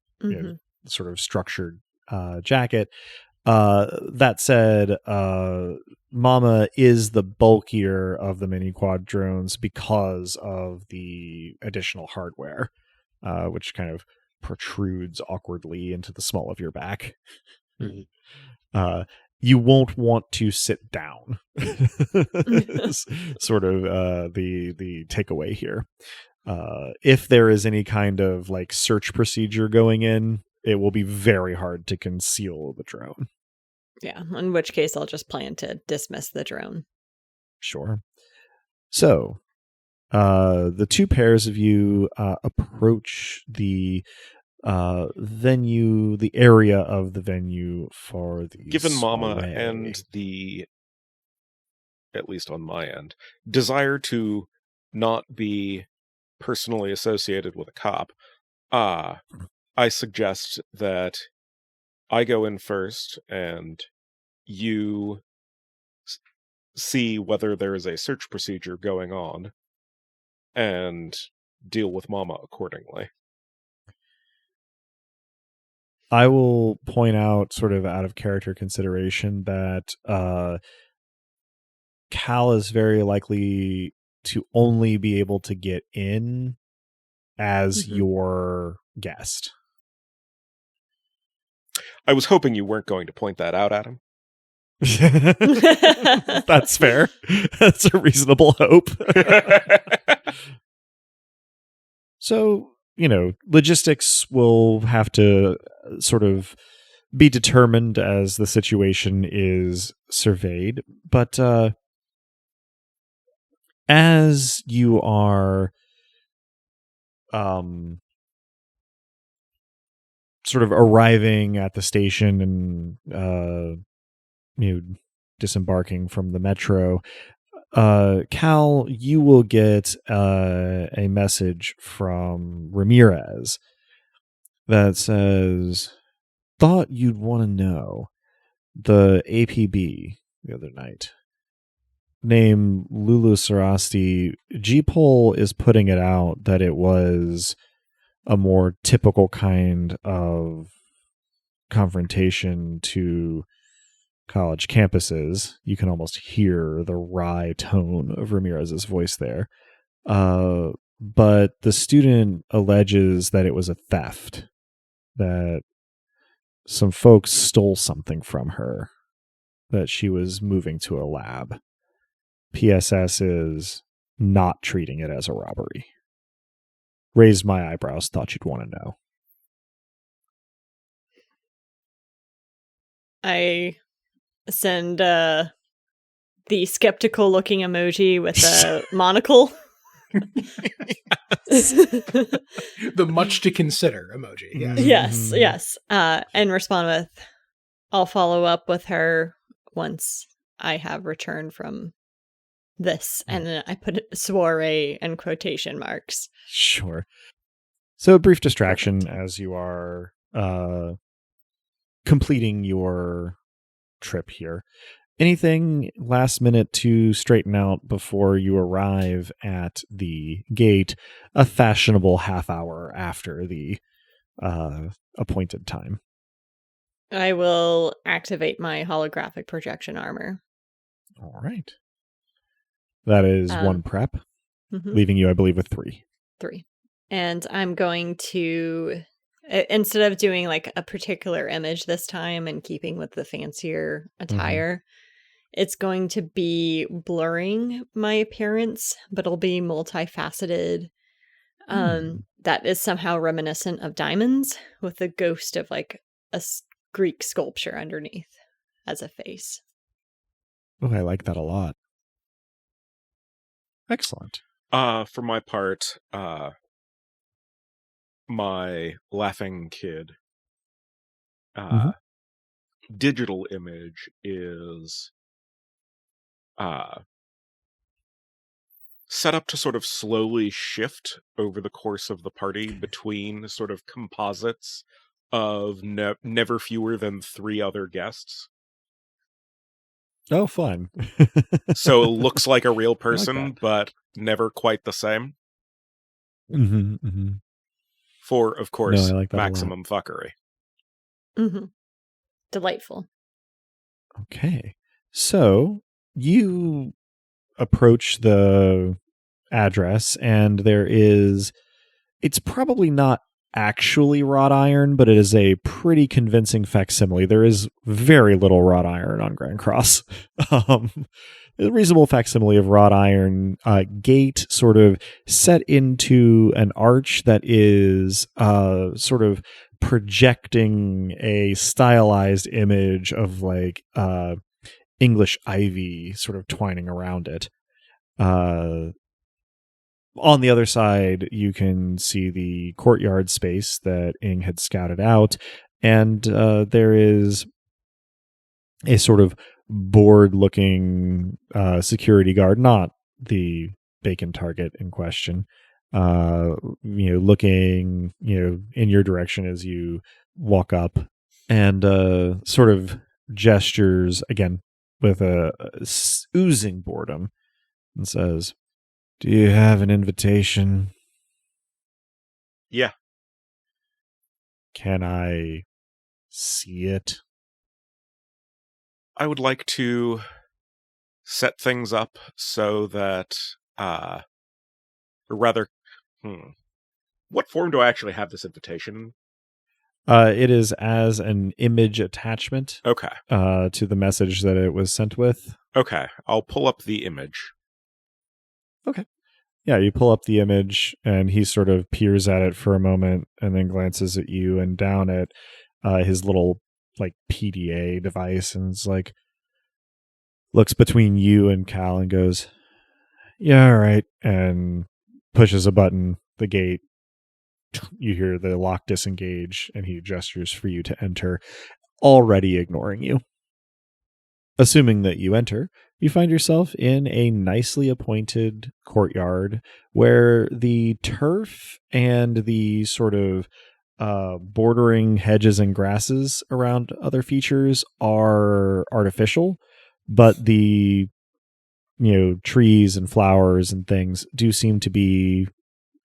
sort of structured jacket. That said, Mama is the bulkier of the mini quad drones because of the additional hardware, which kind of protrudes awkwardly into the small of your back. You won't want to sit down. Is sort of the takeaway here. If there is any kind of like search procedure going in, it will be very hard to conceal the drone. Yeah, in which case I'll just plan to dismiss the drone. Sure. So, the two pairs of you approach the venue, the area of the venue for the Given Mama soiree. and the, at least on my end, desire to not be personally associated with a cop, I suggest that I go in first and you see whether there is a search procedure going on and deal with Mama accordingly. I will point out, sort of out of character consideration, that Cal is very likely to only be able to get in as your guest. I was hoping you weren't going to point that out at him. That's fair. That's a reasonable hope. So, logistics will have to sort of be determined as the situation is surveyed. But as you are sort of arriving at the station and disembarking from the metro, Cal, you will get a message from Ramirez that says, "Thought you'd want to know the APB the other night. named Lulu Sarasti, G-Pol is putting it out that it was a more typical kind of confrontation to college campuses. You can almost hear the wry tone of Ramirez's voice there. But the student alleges that it was a theft, that some folks stole something from her, that she was moving to a lab. PSS is not treating it as a robbery. Raised my eyebrows, thought you'd want to know. I send the skeptical looking emoji with the monocle. The much to consider emoji. Yeah. Yes. And respond with, I'll follow up with her once I have returned from this. And then I put soirée in quotation marks. Sure. So a brief distraction as you are completing your trip here. Anything last minute to straighten out before you arrive at the gate, a fashionable half hour after the appointed time? I will activate my holographic projection armor. All right. That is one prep, leaving you, I believe, with 3. 3. And I'm going to, instead of doing like a particular image this time and keeping with the fancier attire, it's going to be blurring my appearance, but it'll be multifaceted. That is somehow reminiscent of diamonds, with the ghost of like a Greek sculpture underneath as a face. Oh, I like that a lot. Excellent. For my part, my laughing kid digital image is set up to sort of slowly shift over the course of the party between sort of composites of never fewer than 3 other guests. Oh, fun. So it looks like a real person, like but never quite the same. For, of course, I like that maximum fuckery. Delightful. Okay. So you approach the address, and it's probably not actually wrought iron, but it is a pretty convincing facsimile. There is very little wrought iron on Grand Cross. A reasonable facsimile of wrought iron gate sort of set into an arch that is sort of projecting a stylized image of like English ivy sort of twining around it. On the other side, you can see the courtyard space that Ing had scouted out, and there is a sort of bored-looking security guard, not the bacon target in question, looking, in your direction as you walk up, and sort of gestures again with a oozing boredom and says, "Do you have an invitation?" Yeah. Can I see it? I would like to set things up so that, or rather, what form do I actually have this invitation? It is as an image attachment. Okay. To the message that it was sent with. Okay, I'll pull up the image. Okay. Yeah, you pull up the image, and he sort of peers at it for a moment, and then glances at you and down at his little like PDA device, and is like, looks between you and Cal and goes, "Yeah, all right," and pushes a button. The gate. You hear the lock disengage, and he gestures for you to enter, already ignoring you. Assuming that you enter, you find yourself in a nicely appointed courtyard where the turf and the sort of bordering hedges and grasses around other features are artificial, but the trees and flowers and things do seem to be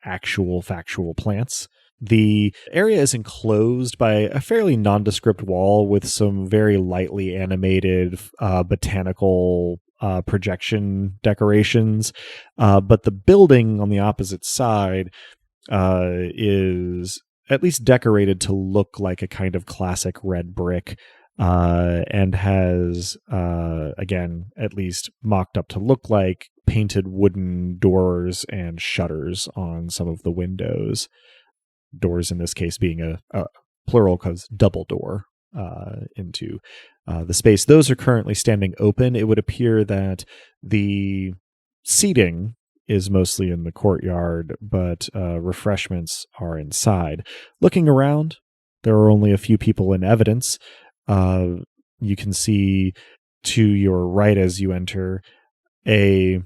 actual factual plants. The area is enclosed by a fairly nondescript wall with some very lightly animated botanical projection decorations. But the building on the opposite side is at least decorated to look like a kind of classic red brick, and has, again, at least mocked up to look like painted wooden doors and shutters on some of the windows. Doors in this case being a plural because double door into the space. Those are currently standing open. It would appear that the seating is mostly in the courtyard, but refreshments are inside. Looking around, there are only a few people in evidence. You can see to your right as you enter a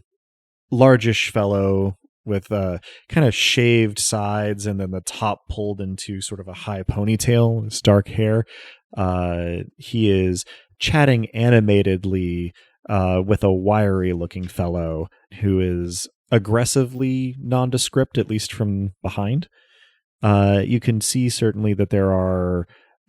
largish fellow with kind of shaved sides and then the top pulled into sort of a high ponytail, his dark hair. He is chatting animatedly with a wiry looking fellow who is aggressively nondescript, at least from behind. You can see certainly that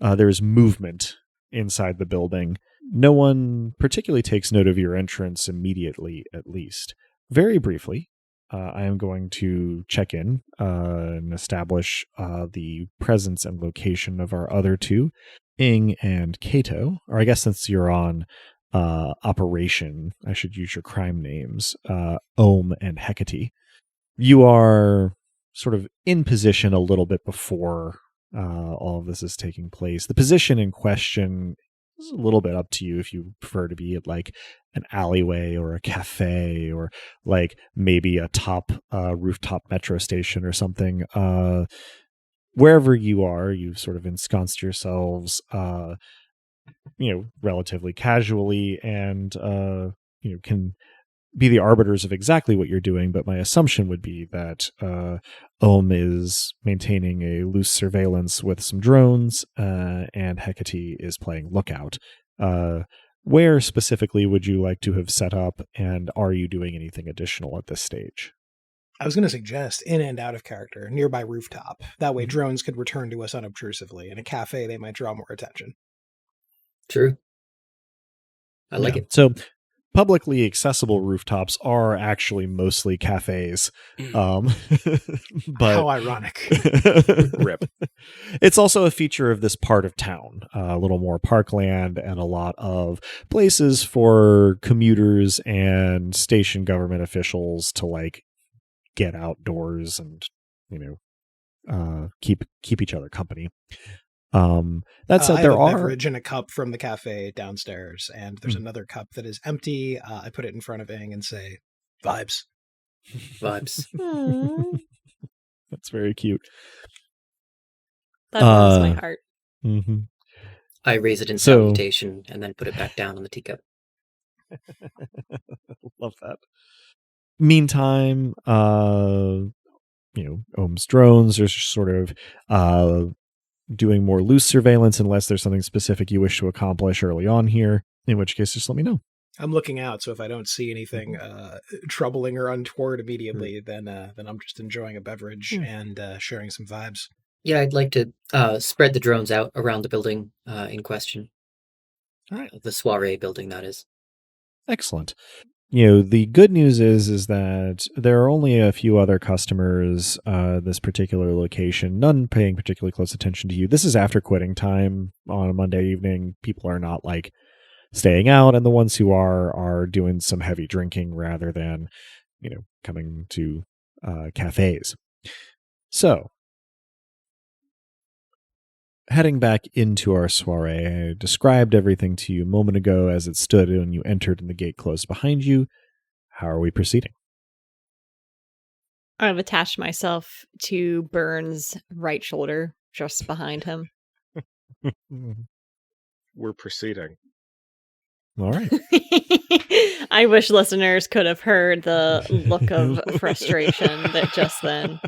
there's movement inside the building. No one particularly takes note of your entrance immediately, at least. Very briefly, I am going to check in and establish the presence and location of our other two, Ing and Kato. Or I guess since you're on operation, I should use your crime names, Ohm and Hecate. You are sort of in position a little bit before all of this is taking place. The position in question is a little bit up to you if you prefer to be at like an alleyway or a cafe or like maybe a top rooftop metro station or something. Wherever you are, you've sort of ensconced yourselves, relatively casually and, can be the arbiters of exactly what you're doing, but my assumption would be that Ohm is maintaining a loose surveillance with some drones, and Hecate is playing lookout. Where specifically would you like to have set up, and are you doing anything additional at this stage? I was going to suggest in and out of character, nearby rooftop. That way drones could return to us unobtrusively. In a cafe, they might draw more attention. True. I like it. So publicly accessible rooftops are actually mostly cafes. But how ironic. Rip. It's also a feature of this part of town, a little more parkland and a lot of places for commuters and station government officials to like get outdoors and, keep each other company. That said, I there have a are beverage in a cup from the cafe downstairs, and there's another cup that is empty. I put it in front of Ing and say, "Vibes." Vibes. That's very cute. That warms my heart. Mm-hmm. I raise it in salutation and then put it back down on the teacup. Love that. Meantime, Ohm's drones are sort of doing more loose surveillance unless there's something specific you wish to accomplish early on here, in which case just let me know. I'm looking out, so if I don't see anything troubling or untoward immediately, then I'm just enjoying a beverage and sharing some vibes. Yeah, I'd like to spread the drones out around the building in question. All right. The Soirée building, that is. Excellent. The good news is that there are only a few other customers this particular location, none paying particularly close attention to you. This is after quitting time on a Monday evening. People are not like staying out, and the ones who are doing some heavy drinking rather than, coming to cafes. So, heading back into our soiree, I described everything to you a moment ago as it stood when you entered and the gate closed behind you. How are we proceeding? I've attached myself to Byrne's right shoulder, just behind him. We're proceeding. All right. I wish listeners could have heard the look of frustration that just then.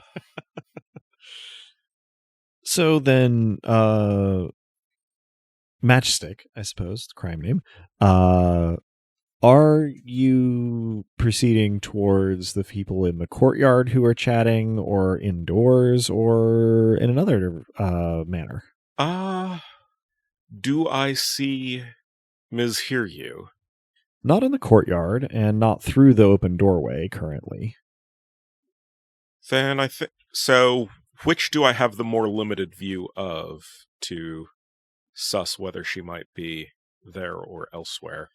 So then, Matchstick, I suppose, the crime name, Are you proceeding towards the people in the courtyard who are chatting, or indoors, or in another manner? Do I see Ms. Hear-You? Not in the courtyard, and not through the open doorway currently. Then I think... So, which do I have the more limited view of to suss whether she might be there or elsewhere?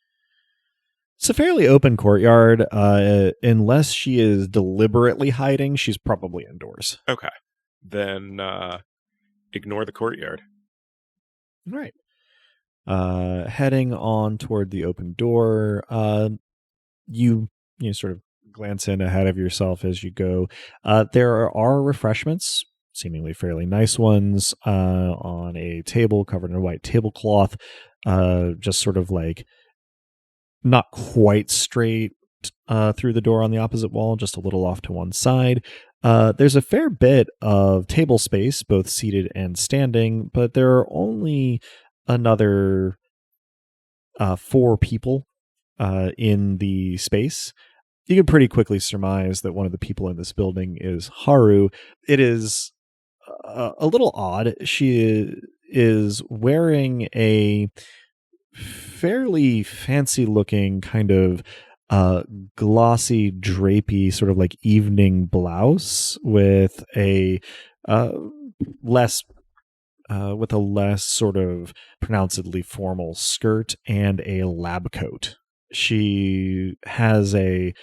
It's a fairly open courtyard. Unless she is deliberately hiding, she's probably indoors. Okay. Then, ignore the courtyard. All right. Heading on toward the open door, you sort of glance in ahead of yourself as you go. There are refreshments, seemingly fairly nice ones, on a table covered in a white tablecloth, just sort of like not quite straight through the door on the opposite wall, just a little off to one side. There's a fair bit of table space, both seated and standing, but there are only another 4 people in the space. You can pretty quickly surmise that one of the people in this building is Haru. It is a little odd. She is wearing a fairly fancy looking kind of glossy drapey sort of like evening blouse with a less sort of pronouncedly formal skirt and a lab coat. She has a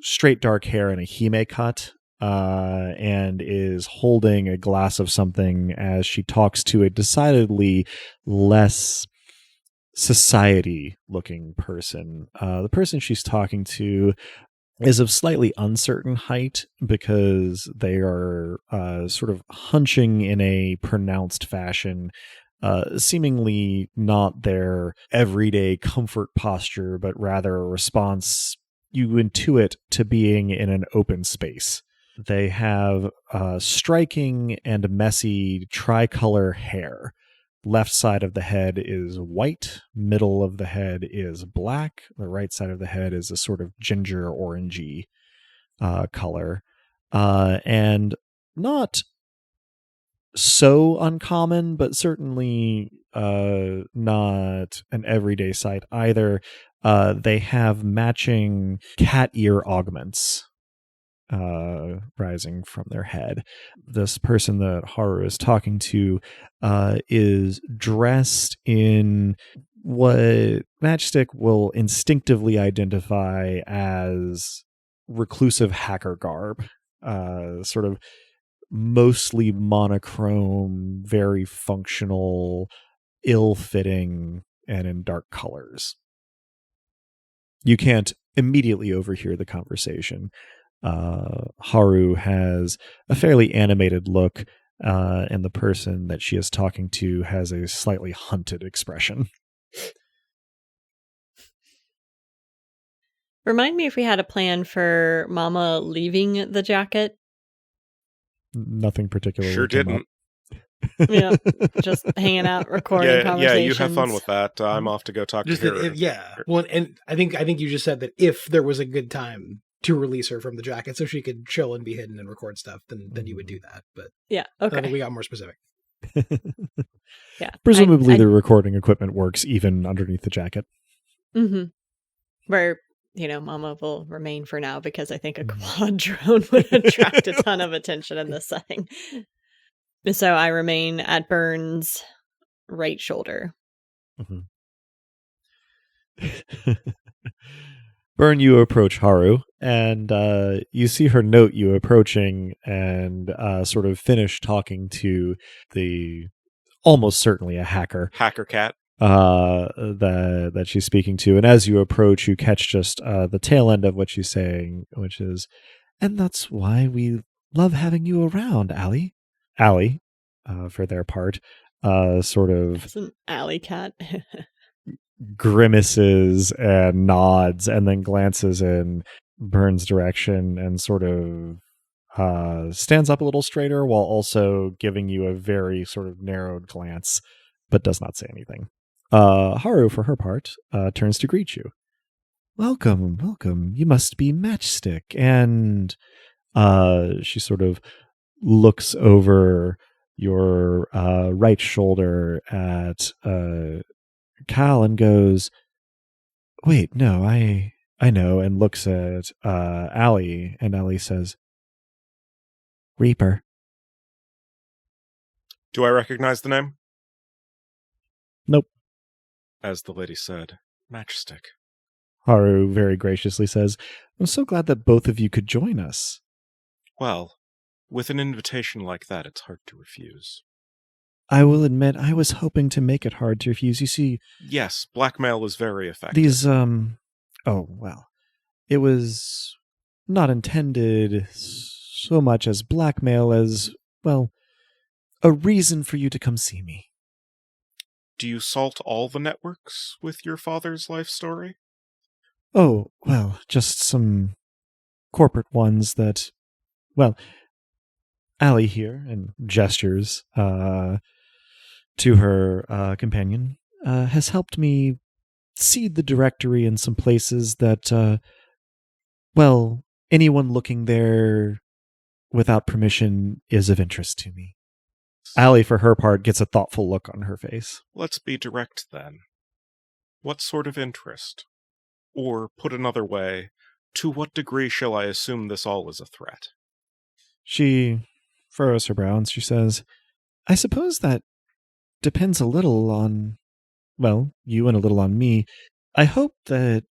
straight dark hair and a hime cut, and is holding a glass of something as she talks to a decidedly less society-looking person. The person she's talking to is of slightly uncertain height because they are sort of hunching in a pronounced fashion, seemingly not their everyday comfort posture, but rather a response you intuit to being in an open space. They have striking and messy tricolor hair. Left side of the head is white, middle of the head is black, the right side of the head is a sort of ginger orangey color, and not so uncommon, but certainly not an everyday sight either. They have matching cat ear augments rising from their head. This person that Haru is talking to is dressed in what Matchstick will instinctively identify as reclusive hacker garb, sort of mostly monochrome, very functional, ill-fitting, and in dark colors. You can't immediately overhear the conversation. Haru has a fairly animated look, and the person that she is talking to has a slightly hunted expression. Remind me if we had a plan for Mama leaving the jacket. Nothing particular. Sure didn't. Yeah, just hanging out, recording conversations. Yeah, you have fun with that. I'm off to go talk to her. Well, and I think you just said that if there was a good time to release her from the jacket so she could chill and be hidden and record stuff, then you would do that. But yeah, I think okay. we got more specific. Yeah, presumably the recording equipment works even underneath the jacket. Mm-hmm. Where Mama will remain for now because I think a quad drone would attract a ton of attention in this setting. So I remain at Byrne's right shoulder. Mm-hmm. Byrne, you approach Haru, and you see her note you approaching and sort of finish talking to the almost certainly a hacker cat that she's speaking to. And as you approach, you catch just the tail end of what she's saying, which is, and that's why we love having you around, Allie. Allie, for their part, sort of... It's an alley cat. grimaces and nods and then glances in Byrne's direction and sort of stands up a little straighter while also giving you a very sort of narrowed glance, but does not say anything. Haru, for her part, turns to greet you. Welcome, welcome. You must be Matchstick. And she sort of looks over your right shoulder at Cal and goes, wait, no, I know, and looks at Allie, and Allie says, Reaper. Do I recognize the name? Nope. As the lady said, Matchstick. Haru very graciously says, I'm so glad that both of you could join us. Well, with an invitation like that, it's hard to refuse. I will admit, I was hoping to make it hard to refuse. You see, Yes, blackmail is very effective. these, it was not intended so much as blackmail as, well, a reason for you to come see me. Do you salt all the networks with your father's life story? Oh, well, just some corporate ones that, well, Allie here, and gestures to her companion, has helped me seed the directory in some places that, well, anyone looking there without permission is of interest to me. Allie, for her part, gets a thoughtful look on her face. Let's be direct then. What sort of interest? Or, put another way, to what degree shall I assume this all is a threat? She furrows her brow and she says, I suppose that depends a little on, well, you and a little on me. I hope that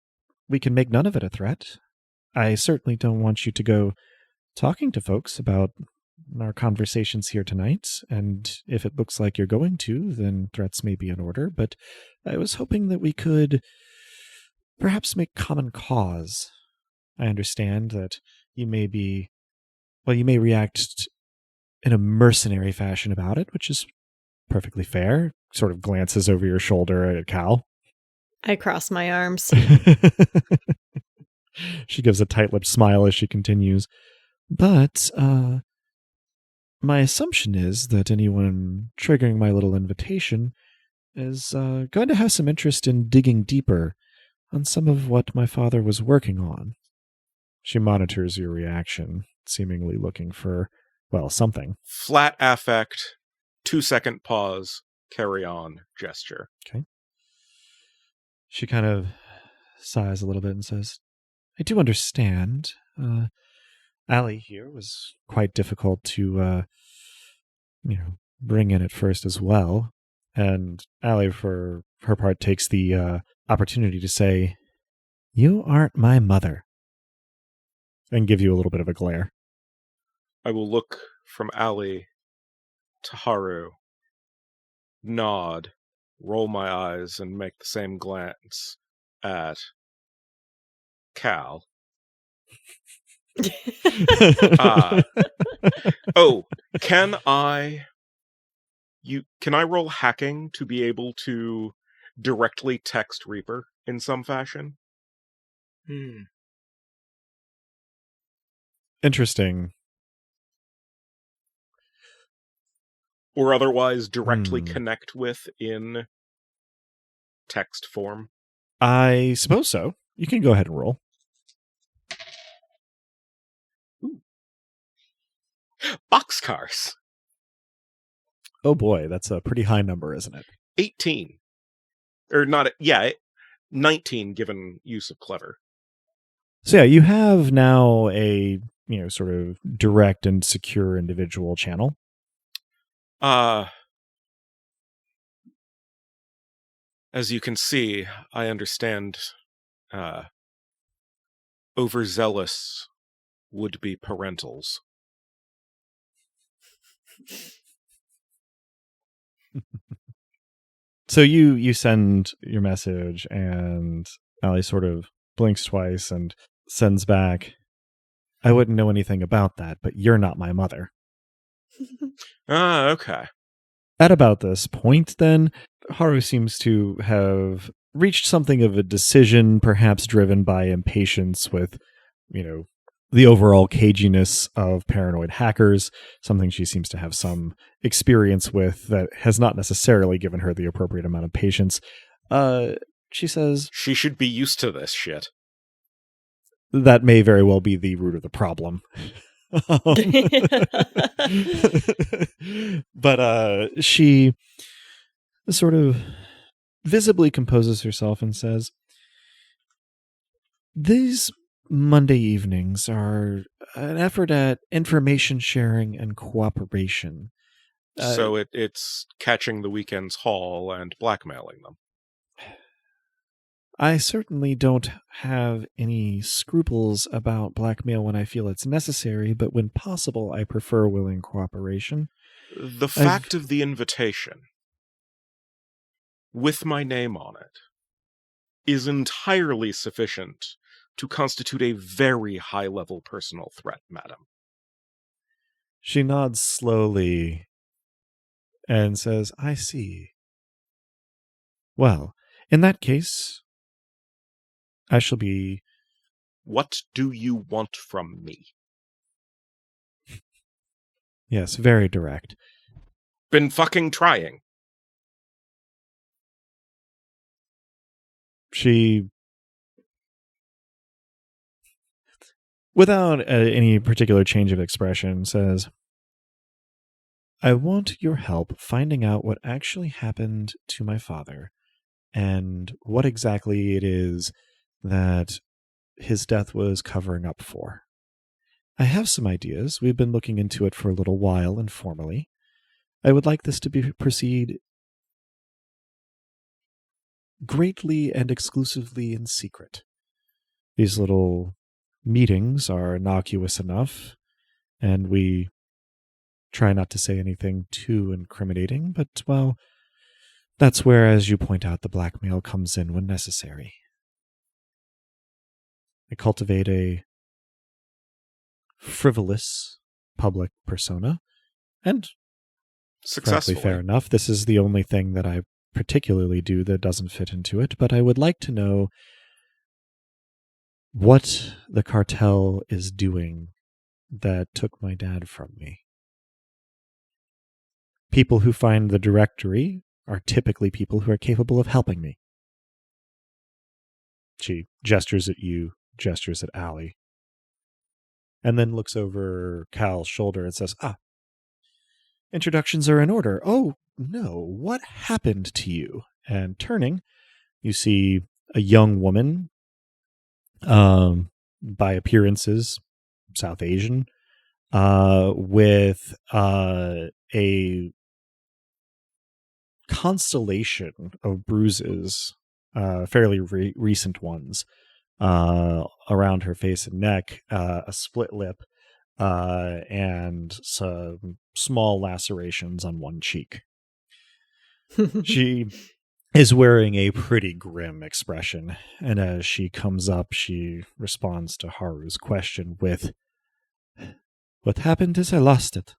we can make none of it a threat. I certainly don't want you to go talking to folks about our conversations here tonight, and if it looks like you're going to, then threats may be in order, but I was hoping that we could perhaps make common cause. I understand that you may be, well, you may react in a mercenary fashion about it, which is perfectly fair. Sort of glances over your shoulder at Cal. I cross my arms. She gives a tight-lipped smile as she continues. But, my assumption is that anyone triggering my little invitation is going to have some interest in digging deeper on some of what my father was working on. She monitors your reaction, seemingly looking for, well, something. Flat affect, 2-second pause, carry on gesture. Okay. She kind of sighs a little bit and says, I do understand. Allie here was quite difficult to, bring in at first as well. And Allie, for her part, takes the opportunity to say, you aren't my mother. And give you a little bit of a glare. I will look from Allie to Haru, nod, roll my eyes, and make the same glance at Cal. Can I roll hacking to be able to directly text Reaper in some fashion? Interesting. Or otherwise directly connect with in text form? I suppose so. You can go ahead and roll. Ooh. Boxcars! Oh boy, that's a pretty high number, isn't it? 18. Or not, 19 given use of clever. So yeah, you have now a, sort of direct and secure individual channel. As you can see, I understand overzealous would-be parentals. So you send your message, and Allie sort of blinks twice and sends back, I wouldn't know anything about that, but you're not my mother. Okay. At about this point, then, Haru seems to have reached something of a decision, perhaps driven by impatience with, the overall caginess of paranoid hackers, something she seems to have some experience with that has not necessarily given her the appropriate amount of patience. She says, she should be used to this shit. that may very well be the root of the problem. But she sort of visibly composes herself and says, "These Monday evenings are an effort at information sharing and cooperation." So it's catching the weekend's haul and blackmailing them. I certainly don't have any scruples about blackmail when I feel it's necessary, but when possible, I prefer willing cooperation. The fact of the invitation, with my name on it, is entirely sufficient to constitute a very high-level personal threat, madam. She nods slowly and says, "I see. Well, in that case, I shall be..." What do you want from me? Yes, very direct. Been fucking trying. She, without any particular change of expression, says, "I want your help finding out what actually happened to my father and what exactly it is that his death was covering up for. I have some ideas. We've been looking into it for a little while informally. I would like this to proceed greatly and exclusively in secret. These little meetings are innocuous enough, and we try not to say anything too incriminating, but, well, that's where, as you point out, the blackmail comes in when necessary. I cultivate a frivolous public persona, and Successfully. frankly, fair enough. This is the only thing that I particularly do that doesn't fit into it, but I would like to know what the cartel is doing that took my dad from me. People who find the directory are typically people who are capable of helping me." She gestures at you, gestures at Allie, and then looks over Cal's shoulder and says, "Introductions are in order. Oh, no, what happened to you?" And turning, you see a young woman, by appearances, South Asian, with a constellation of bruises, fairly recent ones, around her face and neck, a split lip, and some small lacerations on one cheek. She is wearing a pretty grim expression, and as she comes up, she responds to Haru's question with, "What happened is I lost it."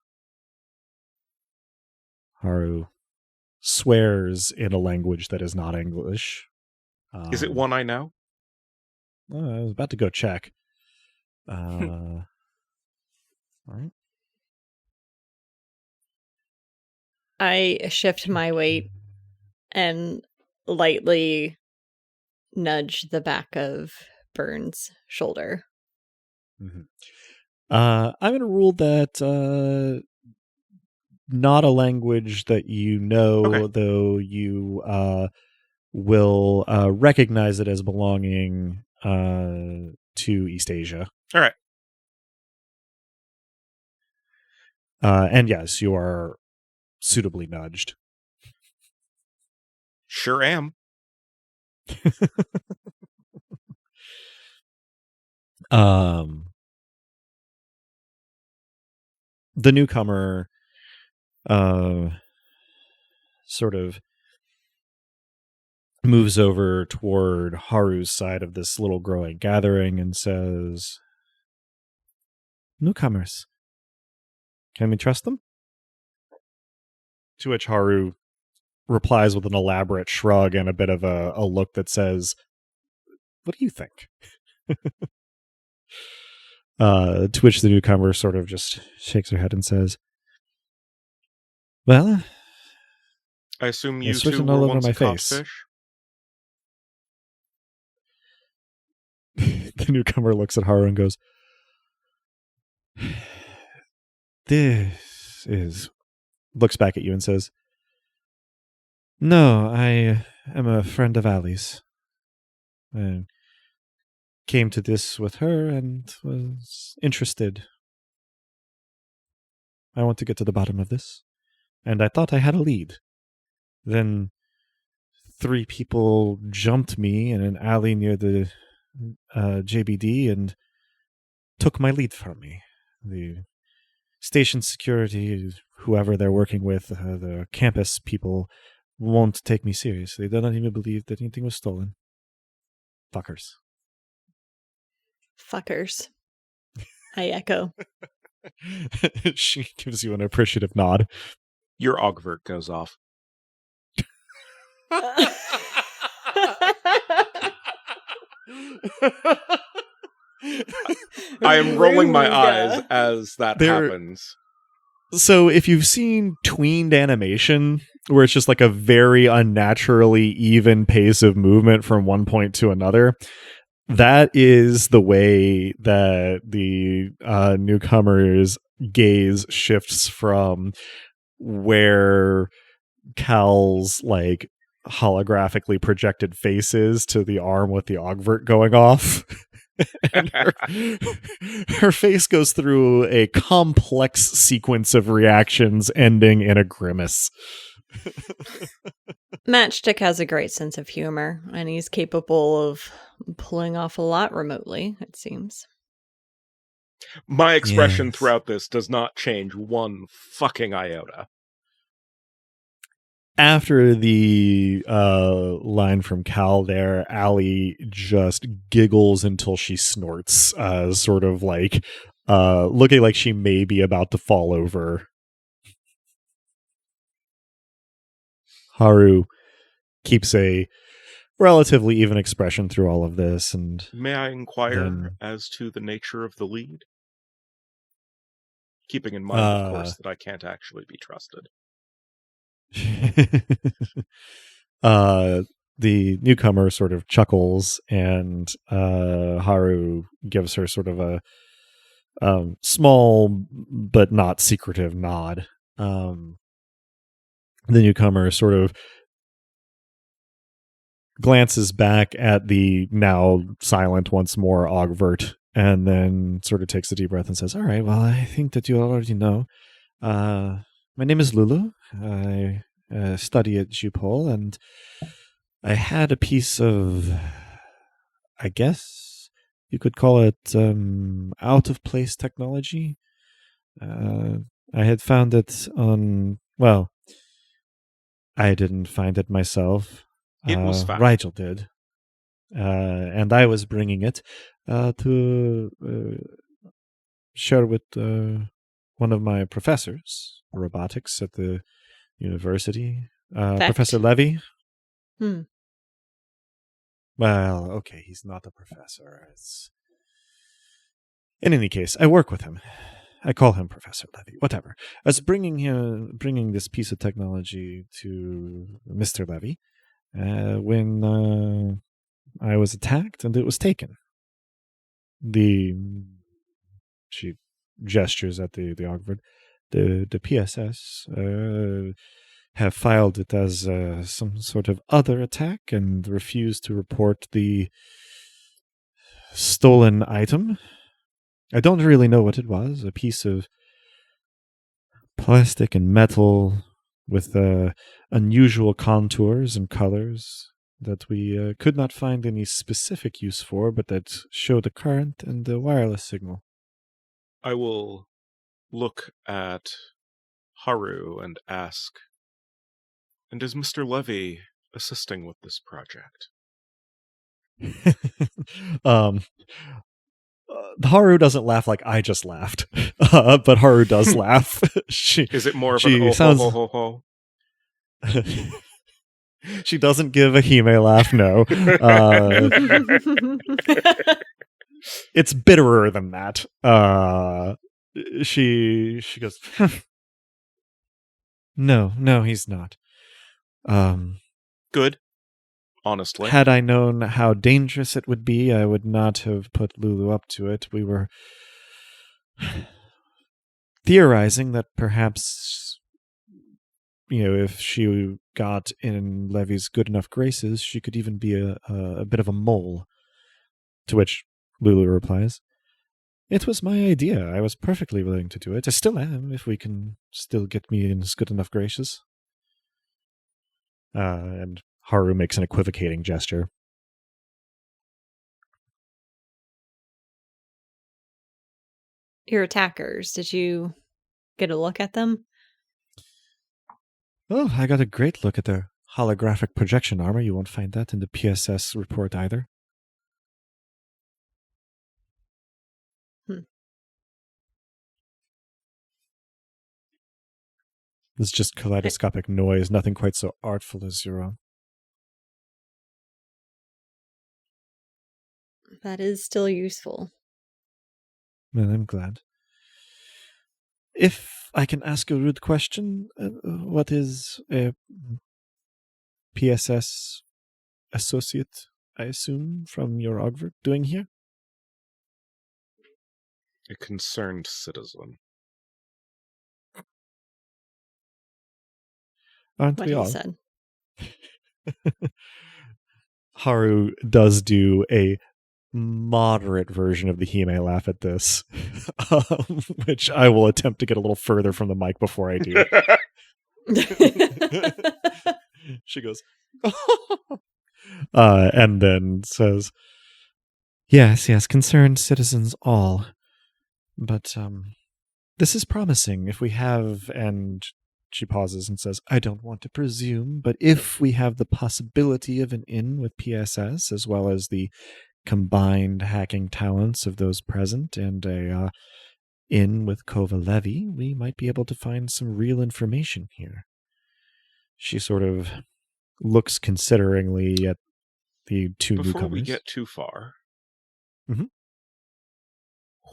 Haru swears in a language that is not English. Is it one I know? I was about to go check. All right. I shift my weight and lightly nudge the back of Byrne's shoulder. Mm-hmm. I'm going to rule that not a language that you know, Okay. though you will recognize it as belonging to East Asia. All right. And yes, you are suitably nudged. Sure am. The newcomer sort of moves over toward Haru's side of this little growing gathering and says, "Newcomers, can we trust them?" To which Haru replies with an elaborate shrug and a bit of a look that says, "What do you think?" To which the newcomer sort of just shakes her head and says, "Well, I assume you it's two written were all over once my a caught face." fish? The newcomer looks at Haru and goes, "This is..." Looks back at you and says, "No, I am a friend of Ali's. I came to this with her and was interested. I want to get to the bottom of this. And I thought I had a lead. Then 3 people jumped me in an alley near the JBD and took my lead from me. The station security, whoever they're working with, the campus people, won't take me seriously. They don't even believe that anything was stolen. Fuckers." Fuckers. I echo. She gives you an appreciative nod. Your augvert goes off. I am rolling my eyes as that happens. So if you've seen tweened animation, where it's just like a very unnaturally even pace of movement from one point to another, that is the way that the newcomer's gaze shifts from where Cal's like holographically projected face is to the arm with the augvert going off. And her face goes through a complex sequence of reactions ending in a grimace. Matchstick has a great sense of humor, and he's capable of pulling off a lot remotely, it seems. My expression Yes. throughout this does not change one fucking iota. After the line from Cal there, Allie just giggles until she snorts, sort of like looking like she may be about to fall over. Haru keeps a relatively even expression through all of this. And may I inquire then, as to the nature of the lead? Keeping in mind, of course, that I can't actually be trusted. The newcomer sort of chuckles, and Haru gives her sort of a small but not secretive nod. The newcomer sort of glances back at the now silent once more augvert, and then sort of takes a deep breath and says, "All right, well, I think that you already know. My name is Lulu. I study at Jupol, and I had a piece of, I guess you could call it out-of-place technology. I had found it on, well, I didn't find it myself. It was found. Rigel did. And I was bringing it to share with one of my professors, robotics at the university, Professor Levy. Well, okay, he's not a professor. In any case, I work with him. I call him Professor Levy. Whatever. I was bringing this piece of technology to Mr. Levy when I was attacked and it was taken. She gestures at the augvert. The PSS have filed it as some sort of other attack and refused to report the stolen item. I don't really know what it was. A piece of plastic and metal with unusual contours and colors that we could not find any specific use for, but that showed a current and a wireless signal. I will look at Haru and ask, and is Mr. Levy assisting with this project? Haru doesn't laugh like I just laughed, but Haru does laugh. Is it more of an ho? She doesn't give a Hime laugh, no. It's bitterer than that. She goes, No, he's not. Good. honestly. Had I known how dangerous it would be, I would not have put Lulu up to it. We were theorizing that perhaps, if she got in Levy's good enough graces, she could even be a bit of a mole. To which Lulu replies, "It was my idea. I was perfectly willing to do it. I still am, if we can still get me in his good enough graces." And Haru makes an equivocating gesture. Your attackers, did you get a look at them? Oh, I got a great look at their holographic projection armor. You won't find that in the PSS report either. It's just kaleidoscopic noise, nothing quite so artful as your own. That is still useful. Well, I'm glad. If I can ask a rude question, what is a PSS associate, I assume, from your Ogvert doing here? A concerned citizen. Aren't What we he all? said. Haru does do a moderate version of the Hime laugh at this, which I will attempt to get a little further from the mic before I do. She goes, and then says, yes, concerned citizens all. But this is promising. If we have, and she pauses and says, I don't want to presume, but if we have the possibility of an in with PSS, as well as the combined hacking talents of those present, and a in with Kova Levy, we might be able to find some real information here. She sort of looks consideringly at the two newcomers. Before we get too far, Mhm.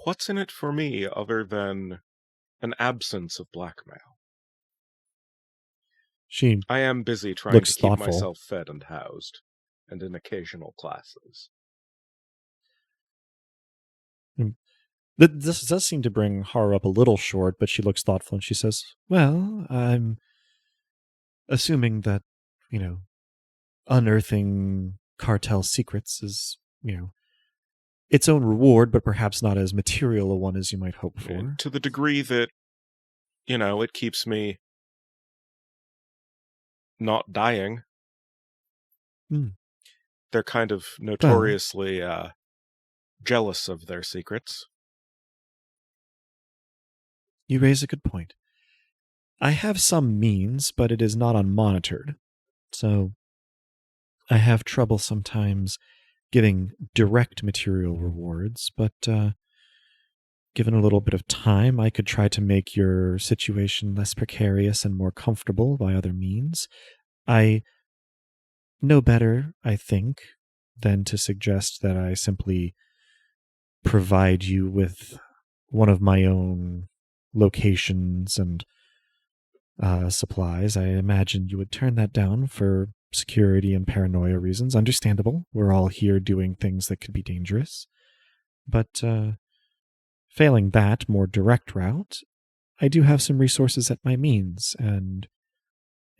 What's in it for me other than an absence of blackmail? I am busy trying to keep thoughtful. myself fed and housed, and in occasional classes. This does seem to bring Haru up a little short, but she looks thoughtful and she says, well, I'm assuming that, unearthing cartel secrets is, its own reward, but perhaps not as material a one as you might hope for. To the degree that, it keeps me not dying. They're kind of notoriously jealous of their secrets. You raise a good point. I have some means, but it is not unmonitored. So I have trouble sometimes giving direct material rewards, but given a little bit of time, I could try to make your situation less precarious and more comfortable by other means. I know better, I think, than to suggest that I simply provide you with one of my own locations and supplies. I imagine you would turn that down for security and paranoia reasons. Understandable. We're all here doing things that could be dangerous. But failing that more direct route, I do have some resources at my means, and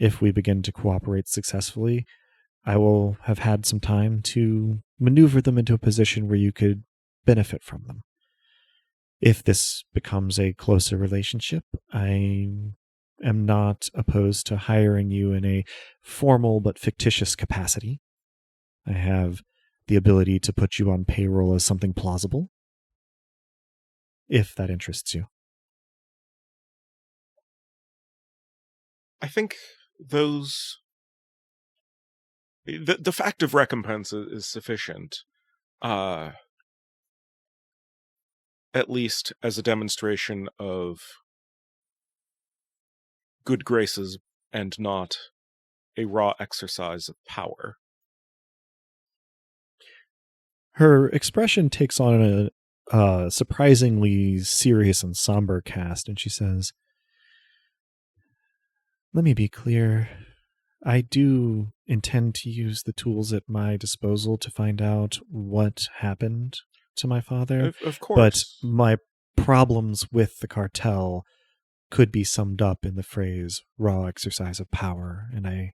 if we begin to cooperate successfully, I will have had some time to maneuver them into a position where you could benefit from them. If this becomes a closer relationship, I am not opposed to hiring you in a formal but fictitious capacity. I have the ability to put you on payroll as something plausible, if that interests you. I think those... The fact of recompense is sufficient, at least as a demonstration of good graces and not a raw exercise of power. Her expression takes on a surprisingly serious and somber cast, and she says, let me be clear. I do intend to use the tools at my disposal to find out what happened to my father. Of But course. my problems with the cartel could be summed up in the phrase raw exercise of power, and I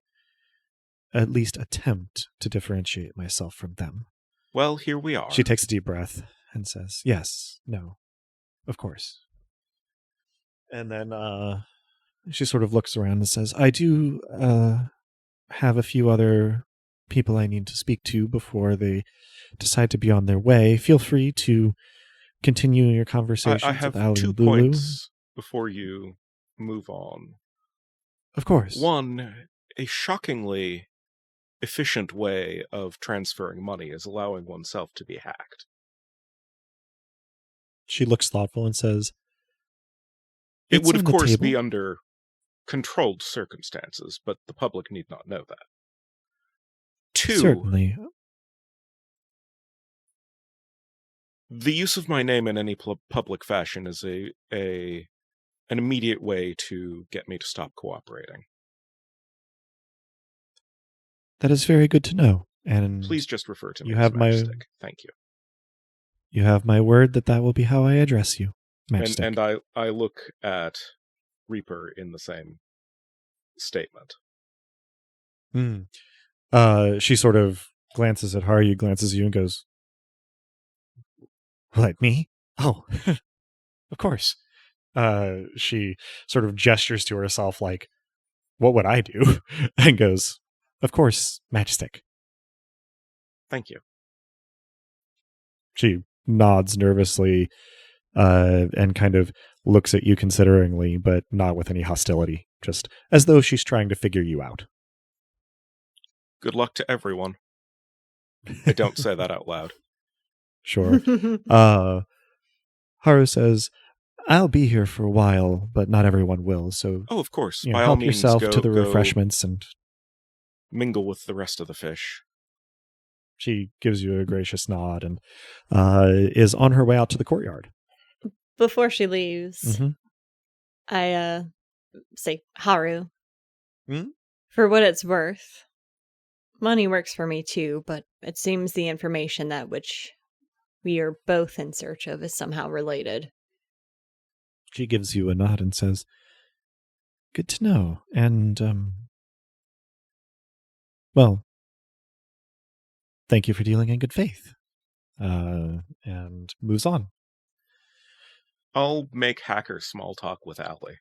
at least attempt to differentiate myself from them. Well, here we are. She takes a deep breath and says, yes, no, of course. And then she sort of looks around and says, I do have a few other people I need to speak to before they decide to be on their way. Feel free to continue your conversations I have with Ali 2 and Lulu. points before you move on. Of course. One, a shockingly efficient way of transferring money is allowing oneself to be hacked. She looks thoughtful and says, It "It's would, on of the course, table." be under controlled circumstances, but the public need not know that. 2, Certainly. the use of my name in any public fashion is an immediate way to get me to stop cooperating. That is very good to know. And Please just refer to me you as have my Matchstick. Thank you. you have my word that will be how I address you. Matchstick. And I look at Reaper in the same statement. She sort of glances at Haru, glances at you, and goes, "What, me? Oh, of course." She sort of gestures to herself like, "What would I do?" and goes, "Of course, Matchstick." Thank you. She nods nervously and kind of looks at you consideringly, but not with any hostility, just as though she's trying to figure you out. Good luck to everyone. I don't say that out loud. Sure. Haru says, "I'll be here for a while, but not everyone will, so Oh, of course. you know, By all help means, yourself go, to the go refreshments." And mingle with the rest of the fish. she gives you a gracious nod and is on her way out to the courtyard. Before she leaves, I say, Haru, for what it's worth, money works for me too, but it seems the information that which we are both in search of is somehow related. She gives you a nod and says, "Good to know." And, well, thank you for dealing in good faith. And moves on. I'll make hacker small talk with Ali.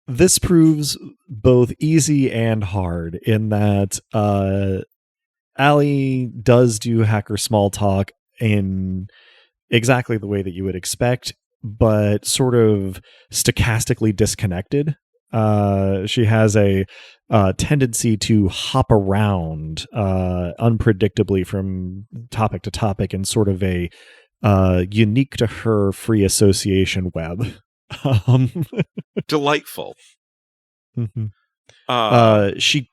This proves both easy and hard in that Ali does do hacker small talk in exactly the way that you would expect, but sort of stochastically disconnected. She has a tendency to hop around unpredictably from topic to topic in sort of a unique to her free association web. Delightful. She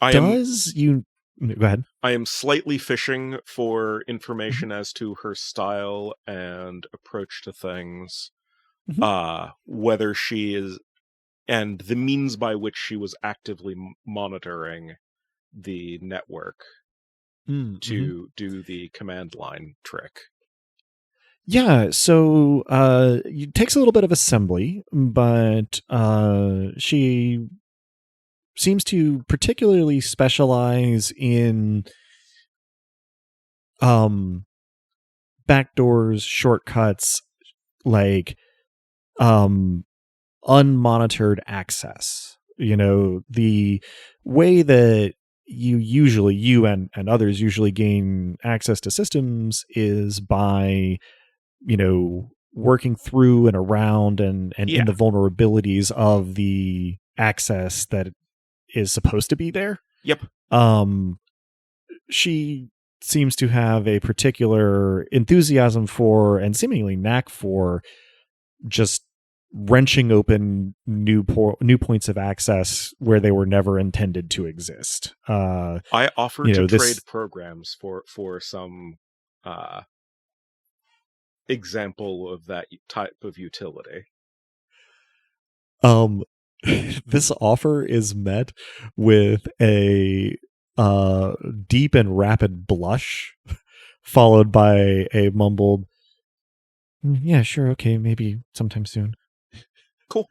I does. You go ahead. I am slightly fishing for information as to her style and approach to things. Whether she is, and the means by which she was actively monitoring the network to do the command line trick. Yeah, so it takes a little bit of assembly, but she seems to particularly specialize in backdoors, shortcuts, like unmonitored access. You know, the way that you and others usually gain access to systems is by, you know, working through and around and in the vulnerabilities of the access that is supposed to be there. Yep. She seems to have a particular enthusiasm for and seemingly knack for just wrenching open new points of access where they were never intended to exist. I offer to trade programs for some example of that type of utility. This offer is met with a deep and rapid blush, followed by a mumbled, "Yeah, sure, okay, maybe sometime soon." Cool.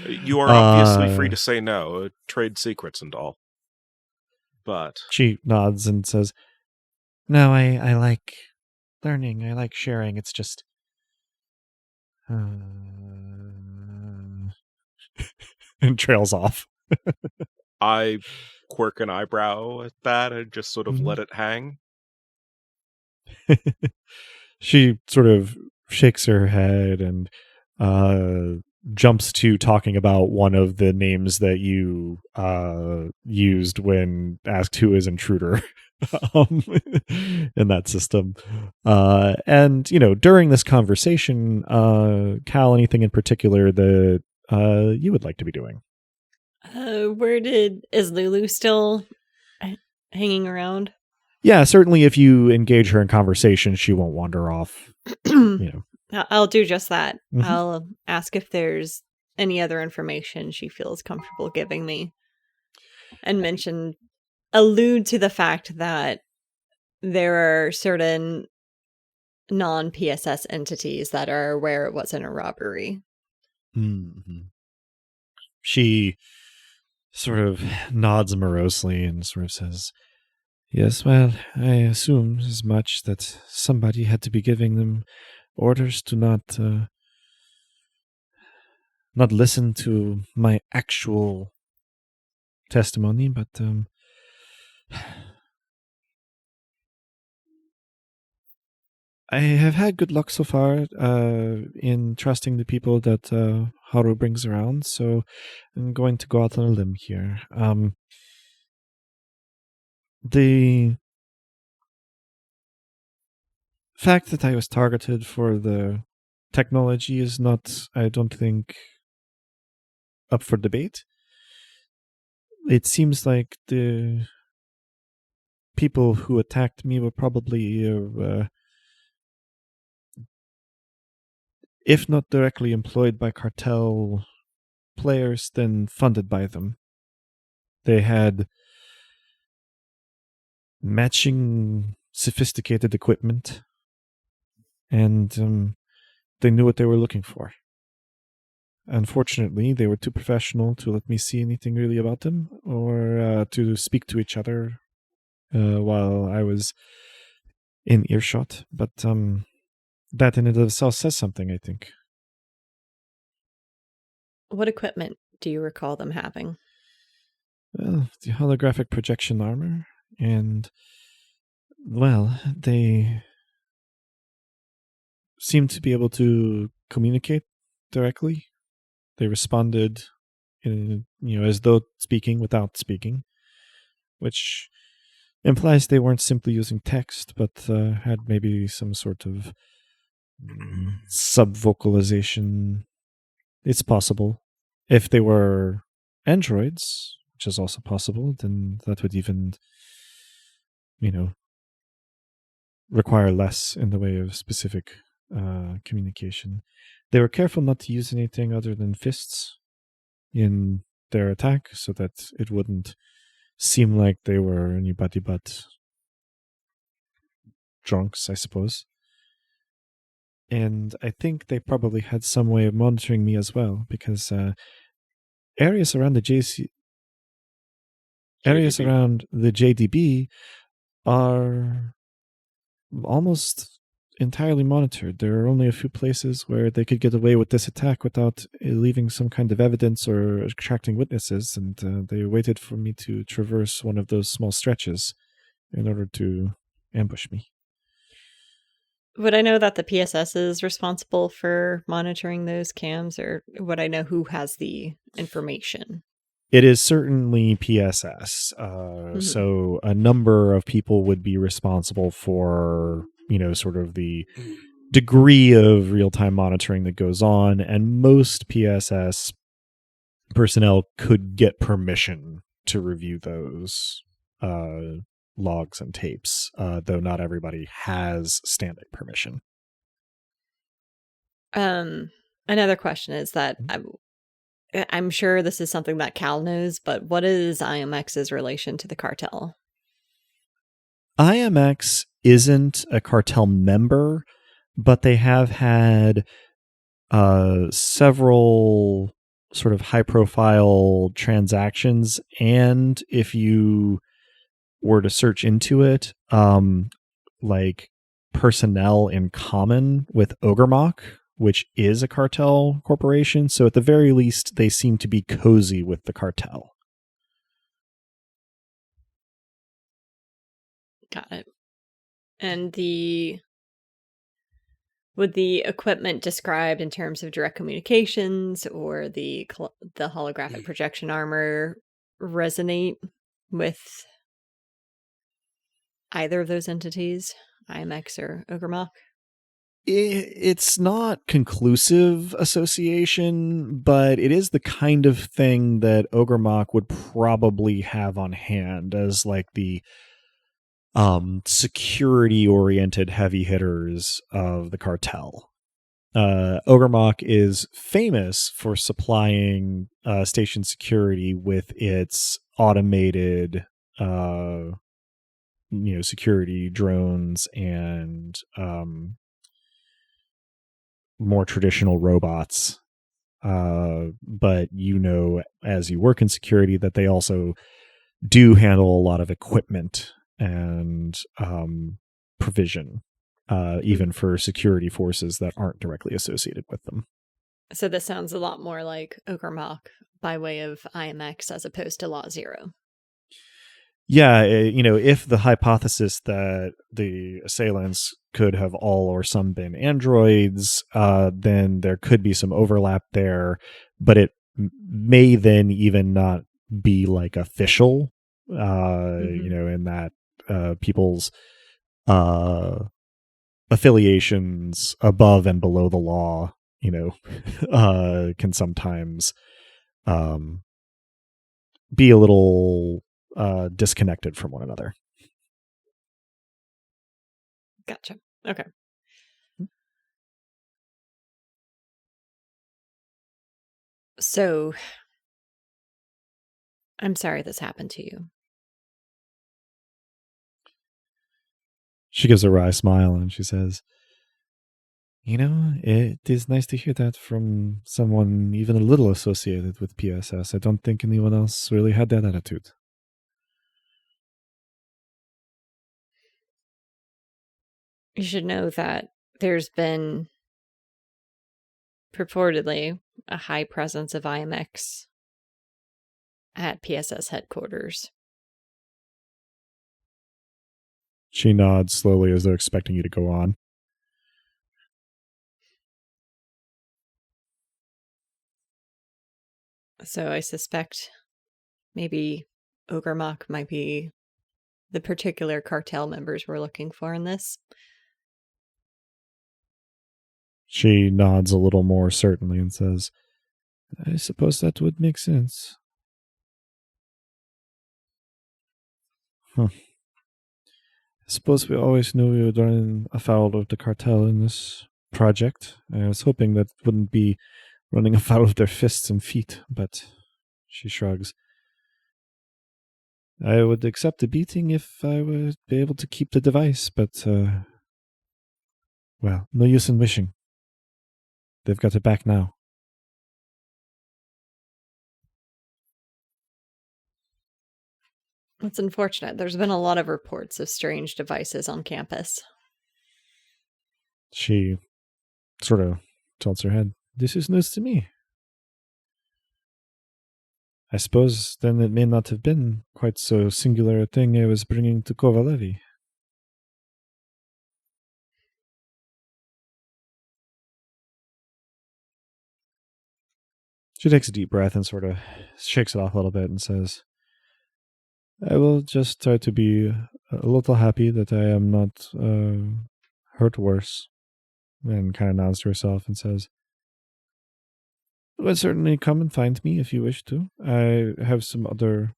You are obviously free to say no, trade secrets and all. But She nods and says, "No, I like learning. I like sharing. It's just..." and trails off. I quirk an eyebrow at that and just sort of Mhm. let it hang. She sort of shakes her head and jumps to talking about one of the names that you used when asked who is intruder in that system. And, during this conversation, Cal, anything in particular that you would like to be doing? Is Lulu still hanging around? Yeah, certainly if you engage her in conversation, she won't wander off. I'll do just that. Mhm. I'll ask if there's any other information she feels comfortable giving me. And allude to the fact that there are certain non-PSS entities that are aware it wasn't a robbery. Mm-hmm. She sort of nods morosely and sort of says, "Yes, well, I assume as much, that somebody had to be giving them orders to not listen to my actual testimony, but I have had good luck so far in trusting the people that Haru brings around, so I'm going to go out on a limb here. The fact that I was targeted for the technology is not, I don't think, up for debate. It seems like the people who attacked me were probably, if not directly employed by cartel players, then funded by them. They had matching sophisticated equipment, and they knew what they were looking for. Unfortunately, they were too professional to let me see anything really about them, or to speak to each other while I was in earshot. But that in and of itself says something, I think. What equipment do you recall them having? Well, the holographic projection armor, and, well, they seemed to be able to communicate directly. They responded as though speaking without speaking, which implies they weren't simply using text, but had maybe some sort of sub-vocalization. It's possible. If they were androids, which is also possible, then that would even, require less in the way of specific communication. They were careful not to use anything other than fists in their attack, so that it wouldn't seem like they were anybody but drunks, I suppose. And I think they probably had some way of monitoring me as well, because areas around the JDB are almost entirely monitored. There are only a few places where they could get away with this attack without leaving some kind of evidence or attracting witnesses, and they waited for me to traverse one of those small stretches in order to ambush me. Would I know that the PSS is responsible for monitoring those cams, or would I know who has the information? It is certainly PSS. So a number of people would be responsible for, sort of the degree of real-time monitoring that goes on, and most PSS personnel could get permission to review those logs and tapes, though not everybody has standing permission. Another question is that I'm sure this is something that Cal knows, but what is IMX's relation to the cartel? IMX isn't a cartel member, but they have had several sort of high-profile transactions, and if you were to search into it, like personnel in common with Ogremok, which is a cartel corporation. So at the very least, they seem to be cozy with the cartel. Got it. And would the equipment described in terms of direct communications or the holographic projection armor resonate with either of those entities, IMX or Ogremok? It's not conclusive association, but it is the kind of thing that Ogremok would probably have on hand as like the security oriented heavy hitters of the cartel. Ogremok is famous for supplying station security with its automated security drones and more traditional robots. But as you work in security, that they also do handle a lot of equipment and provision, even for security forces that aren't directly associated with them. So this sounds a lot more like Ogremok by way of IMX as opposed to Lot Zero. Yeah, if the hypothesis that the assailants could have all or some been androids, then there could be some overlap there, but it may then even not be like official, in that people's affiliations above and below the law, can sometimes be a little disconnected from one another. Gotcha. Okay. So, I'm sorry this happened to you. She gives a wry smile and she says, it is nice to hear that from someone even a little associated with PSS. I don't think anyone else really had that attitude. You should know that there's been purportedly a high presence of IMX at PSS headquarters. She nods slowly as though expecting you to go on. So I suspect maybe Ogremok might be the particular cartel members we're looking for in this. She nods a little more certainly and says, I suppose that would make sense. I suppose we always knew we would run afoul of the cartel in this project. I was hoping that wouldn't be running afoul of their fists and feet, but she shrugs. I would accept a beating if I would be able to keep the device, but, well, no use in wishing. They've got it back now. It's unfortunate. There's been a lot of reports of strange devices on campus. She sort of tilts her head. This is news to me. I suppose then it may not have been quite so singular a thing I was bringing to Kovalevi. She takes a deep breath and sort of shakes it off a little bit and says, I will just try to be a little happy that I am not hurt worse. And kind of nods to herself and says, well, certainly come and find me if you wish to. I have some other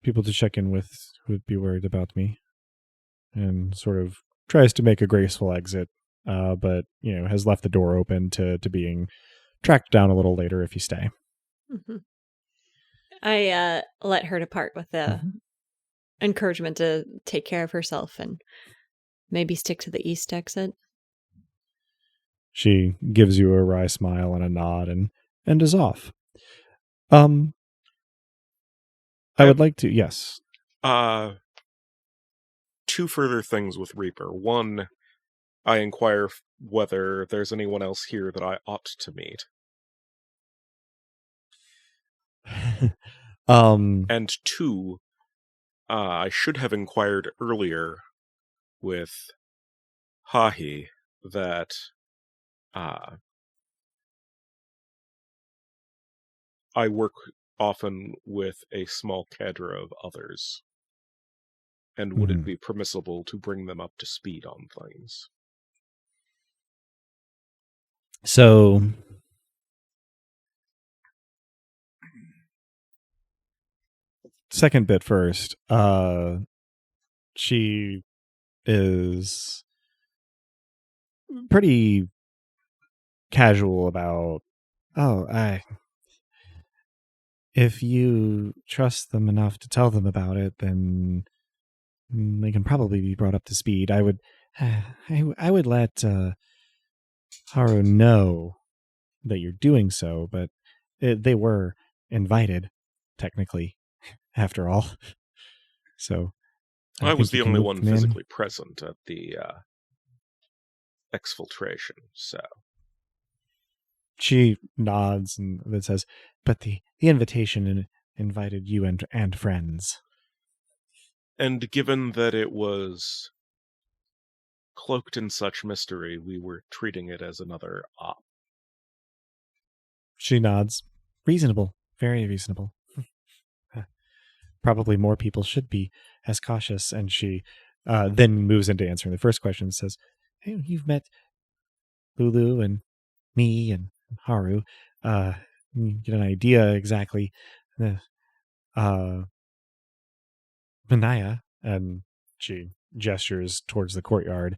people to check in with who would be worried about me. And sort of tries to make a graceful exit, but, has left the door open to being tracked down a little later if you stay. Mm-hmm. I let her depart with the encouragement to take care of herself and maybe stick to the east exit. She gives you a wry smile and a nod and is off. I would like to, yes. 2 further things with Reaper. One, I inquire whether there's anyone else here that I ought to meet. And 2, I should have inquired earlier with Hahi that I work often with a small cadre of others. And would it be permissible to bring them up to speed on things? So, second bit first. She is pretty casual about, if you trust them enough to tell them about it, then they can probably be brought up to speed. I would let Haru know that you're doing so, but they were invited, technically, after all. So I was the only one physically present at the exfiltration, so... She nods and says, but the invitation invited you and friends. And given that it was cloaked in such mystery, we were treating it as another op. She nods. Reasonable. Very reasonable. Probably more people should be as cautious. And she then moves into answering the first question and says, hey, you've met Lulu and me and Haru. You get an idea exactly. Manaya, and she gestures towards the courtyard,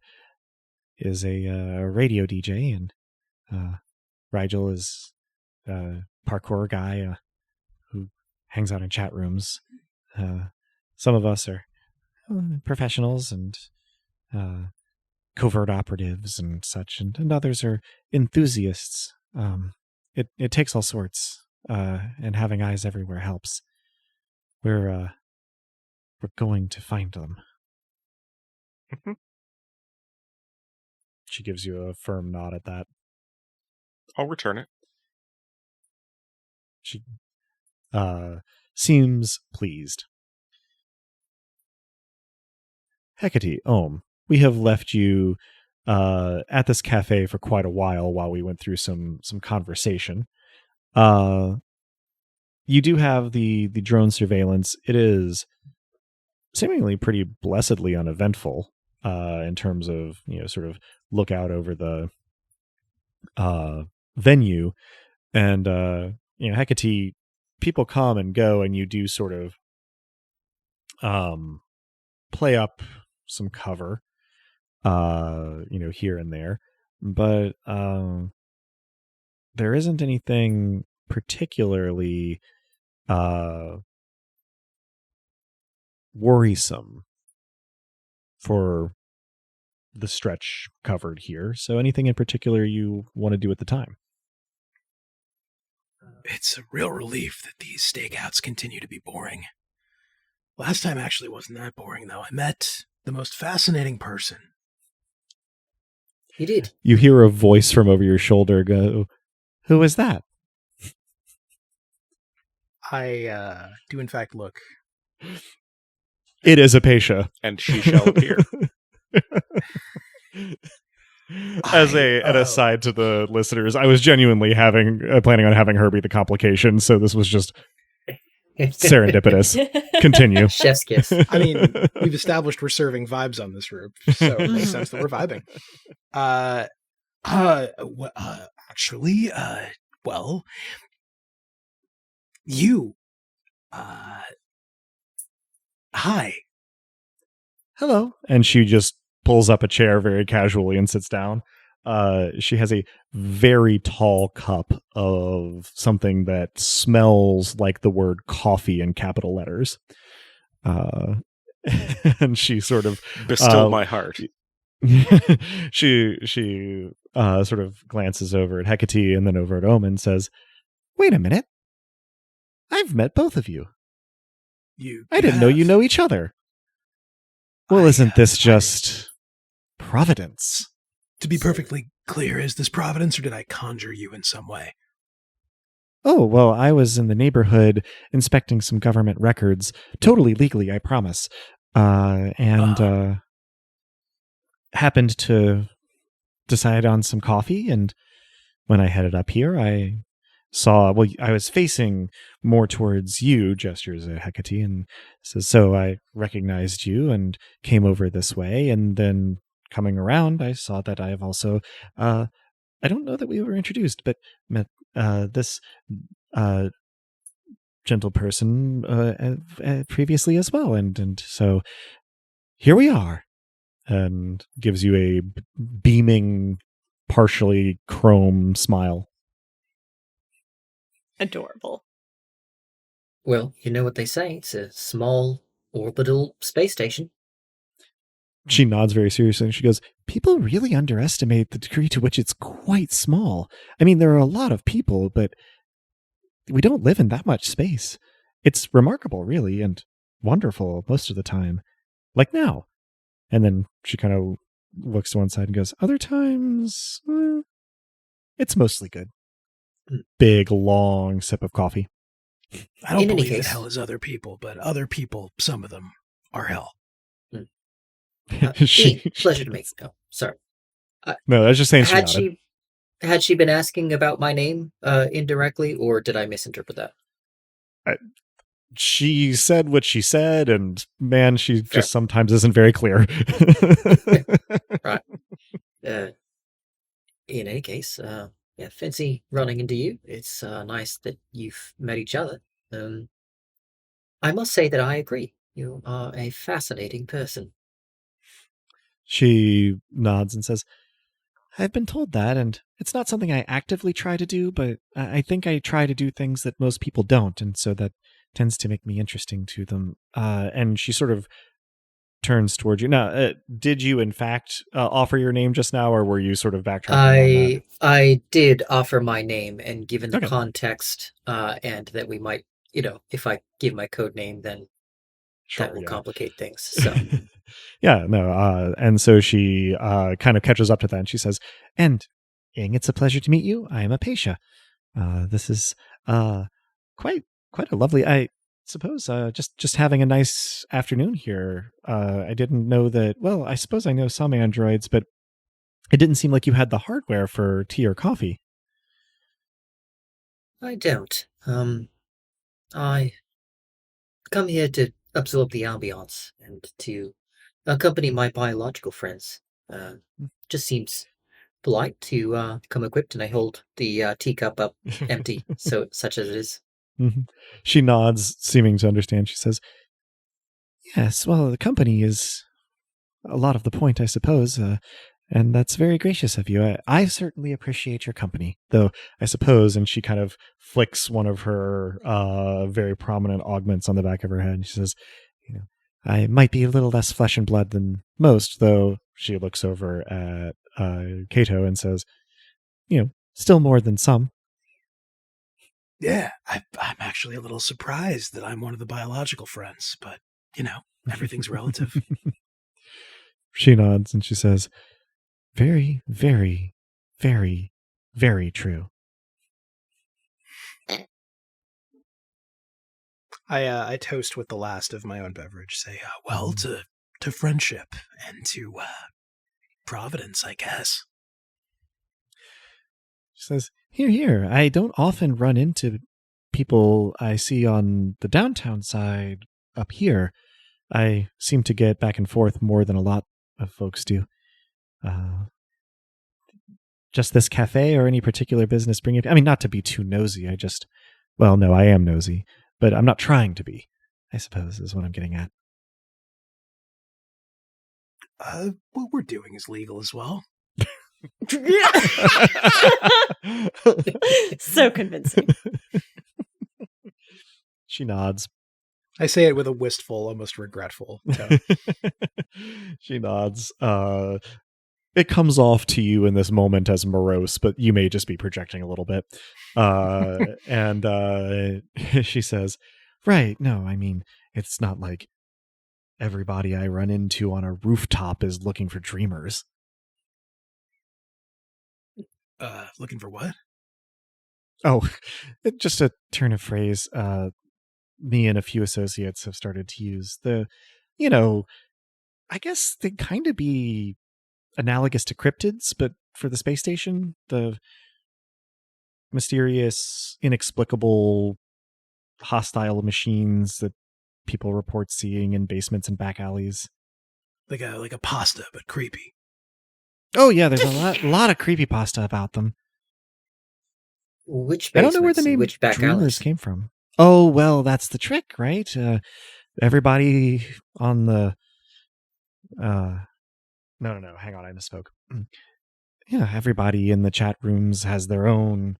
is a radio DJ, and Rigel is a parkour guy who hangs out in chat rooms. Some of us are professionals and covert operatives and such, and others are enthusiasts. It takes all sorts, and having eyes everywhere helps. We're going to find them. Mm-hmm. She gives you a firm nod at that. I'll return it. She seems pleased. Hecate, we have left you at this cafe for quite a while we went through some conversation. You do have the drone surveillance. It is seemingly pretty blessedly uneventful in terms of, sort of look out over the venue. And, Hecate, people come and go, and you do sort of play up some cover, here and there. But there isn't anything particularly worrisome for the stretch covered here. So anything in particular you want to do at the time? It's a real relief that these stakeouts continue to be boring. Last time actually wasn't that boring, though. I met the most fascinating person. You did. You hear a voice from over your shoulder go, "Who is that?" I do in fact look. It is Apatia. And she shall appear. As an aside to the listeners, I was genuinely planning on having her be the complication, so this was just serendipitous. Continue. Chef's kiss. I mean, we've established we're serving vibes on this room, so it makes sense that we're vibing. Actually, well, you, hi. Hello. And she just pulls up a chair very casually and sits down. She has a very tall cup of something that smells like the word coffee in capital letters. And she sort of Bestow my heart. she sort of glances over at Hecate and then over at Omen and says, "Wait a minute. I've met both of you. I didn't know you know each other. Well, isn't this just providence?" To be perfectly clear, is this providence or did I conjure you in some way? Oh, well, I was in the neighborhood inspecting some government records, totally legally, I promise. And happened to decide on some coffee, and when I headed up here, I saw, well, I was facing more towards you, gestures at Hecate, and says, so I recognized you and came over this way, and then coming around, I saw that I have also, I don't know that we were introduced, but met this gentle person previously as well, and so here we are, and gives you a beaming, partially chrome smile. Adorable. Well, you know what they say. It's a small orbital space station. She nods very seriously and she goes, people really underestimate the degree to which it's quite small. I mean, there are a lot of people, but we don't live in that much space. It's remarkable, really, and wonderful most of the time. Like now. And then she kind of looks to one side and goes, other times, it's mostly good. Big, long sip of coffee. I don't In any believe that case- hell is other people, but other people, some of them, are hell. Pleasure to meet you. Oh, sorry. No, I was just saying she nodded. Had she been asking about my name indirectly, or did I misinterpret that? She said what she said, and man, she Fair. just sometimes isn't very clear. Right. In any case, yeah, fancy running into you. It's nice that you've met each other. I must say that I agree. You are a fascinating person. She nods and says, I've been told that, and it's not something I actively try to do, but I think I try to do things that most people don't, and so that tends to make me interesting to them. And she sort of turns towards you. Now, did you, in fact, offer your name just now, or were you sort of backtracking on that? I did offer my name, and given the Okay. context, and that we might, if I give my code name, then that will complicate things. So Yeah, no. And so she kind of catches up to that, and she says, and Ing, it's a pleasure to meet you. I am Apatia. This is quite a lovely, I suppose, just having a nice afternoon here. I didn't know that, well, I suppose I know some androids, but it didn't seem like you had the hardware for tea or coffee. I don't. I come here to absorb the ambiance and to accompany my biological friends. Just seems polite to come equipped, and I hold the teacup up empty, so such as it is. Mm-hmm. She nods, seeming to understand. She says, yes, well, the company is a lot of the point, I suppose, and that's very gracious of you. I certainly appreciate your company, though I suppose, and she kind of flicks one of her very prominent augments on the back of her head, and she says, I might be a little less flesh and blood than most, though she looks over at Cato and says, still more than some. Yeah, I'm actually a little surprised that I'm one of the biological friends, but, everything's relative. She nods and she says, very, very, very, very true. I toast with the last of my own beverage. Say, well, to friendship and to providence, I guess. She says, here. I don't often run into people I see on the downtown side up here. I seem to get back and forth more than a lot of folks do. Just this cafe or any particular business bring it? I mean, not to be too nosy. No, I am nosy, but I'm not trying to be, I suppose, is what I'm getting at. What we're doing is legal as well. So convincing. She nods. I say it with a wistful, almost regretful tone. She nods. It comes off to you in this moment as morose, but you may just be projecting a little bit. And she says, right, no, I mean, it's not like everybody I run into on a rooftop is looking for dreamers. Looking for what? Oh, just a turn of phrase. Me and a few associates have started to use I guess they'd kind of be analogous to cryptids, but for the space station, the mysterious, inexplicable, hostile machines that people report seeing in basements and back alleys. Like a pasta, but creepy. Oh yeah, there's a lot of creepypasta about them. Which I don't know where the basements and name which back Dreamers alleys? came from. Oh well, that's the trick, right? Everybody on the no, hang on, I misspoke. Yeah, everybody in the chat rooms has their own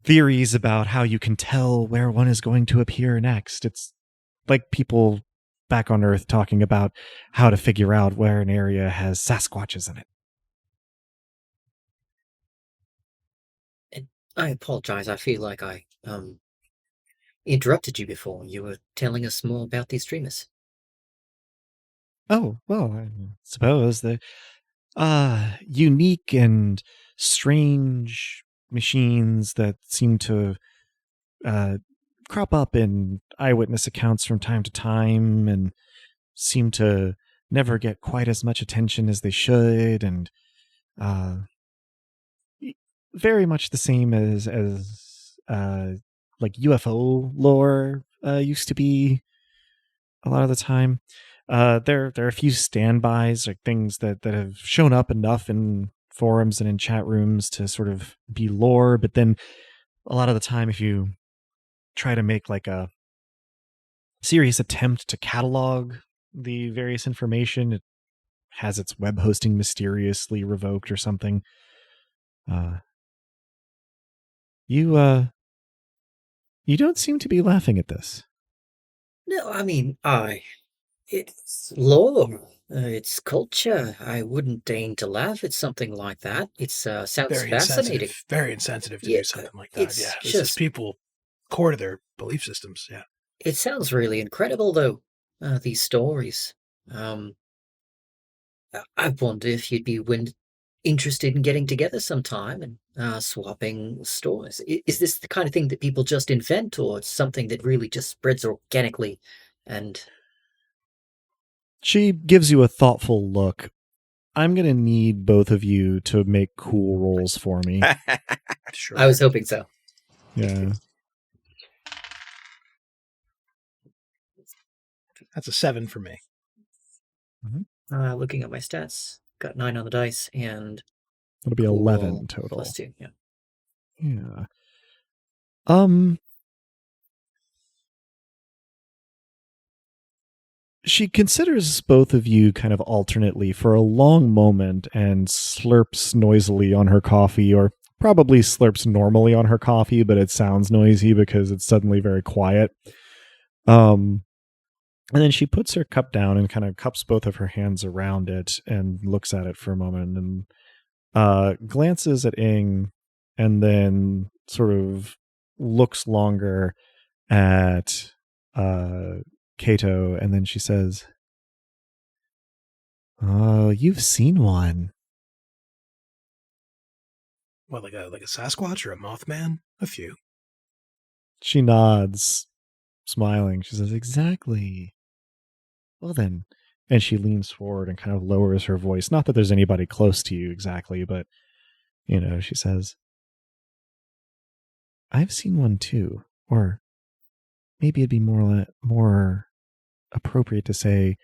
theories about how you can tell where one is going to appear next. It's like people back on Earth talking about how to figure out where an area has Sasquatches in it. And I apologize. I feel like I interrupted you before. You were telling us more about these dreamers. Oh, well, I suppose the unique and strange machines that seem to crop up in eyewitness accounts from time to time and seem to never get quite as much attention as they should, and very much the same as like UFO lore used to be a lot of the time. There are a few standbys, like things that have shown up enough in forums and in chat rooms to sort of be lore, but then a lot of the time, if you try to make like a serious attempt to catalog the various information, it has its web hosting mysteriously revoked or something. You don't seem to be laughing at this. No, I mean, it's lore. It's culture. I wouldn't deign to laugh at something like that. It sounds Very fascinating. insensitive. Very insensitive to Yeah, do something like that. it's Yeah, this is just- people core to their belief systems. Yeah. It sounds really incredible, though. These stories. I wonder if you'd be interested in getting together sometime and swapping stories. Is this the kind of thing that people just invent, or it's something that really just spreads organically? And She gives you a thoughtful look. I'm going to need both of you to make cool rolls for me. Sure. I was hoping so. Yeah. That's a 7 for me. Looking at my stats, got 9 on the dice, and It'll be cool 11 total. +2. Yeah. Yeah. She considers both of you kind of alternately for a long moment and slurps noisily on her coffee, or probably slurps normally on her coffee, but it sounds noisy because it's suddenly very quiet. And then she puts her cup down and kind of cups both of her hands around it and looks at it for a moment and glances at Ing and then sort of looks longer at Kato, and then she says, "Oh, you've seen one." What, like a Sasquatch or a Mothman? A few. She nods, smiling. She says, "Exactly." Well then, and she leans forward and kind of lowers her voice. Not that there's anybody close to you exactly, but she says, "I've seen one too." Or maybe it'd be more appropriate to say,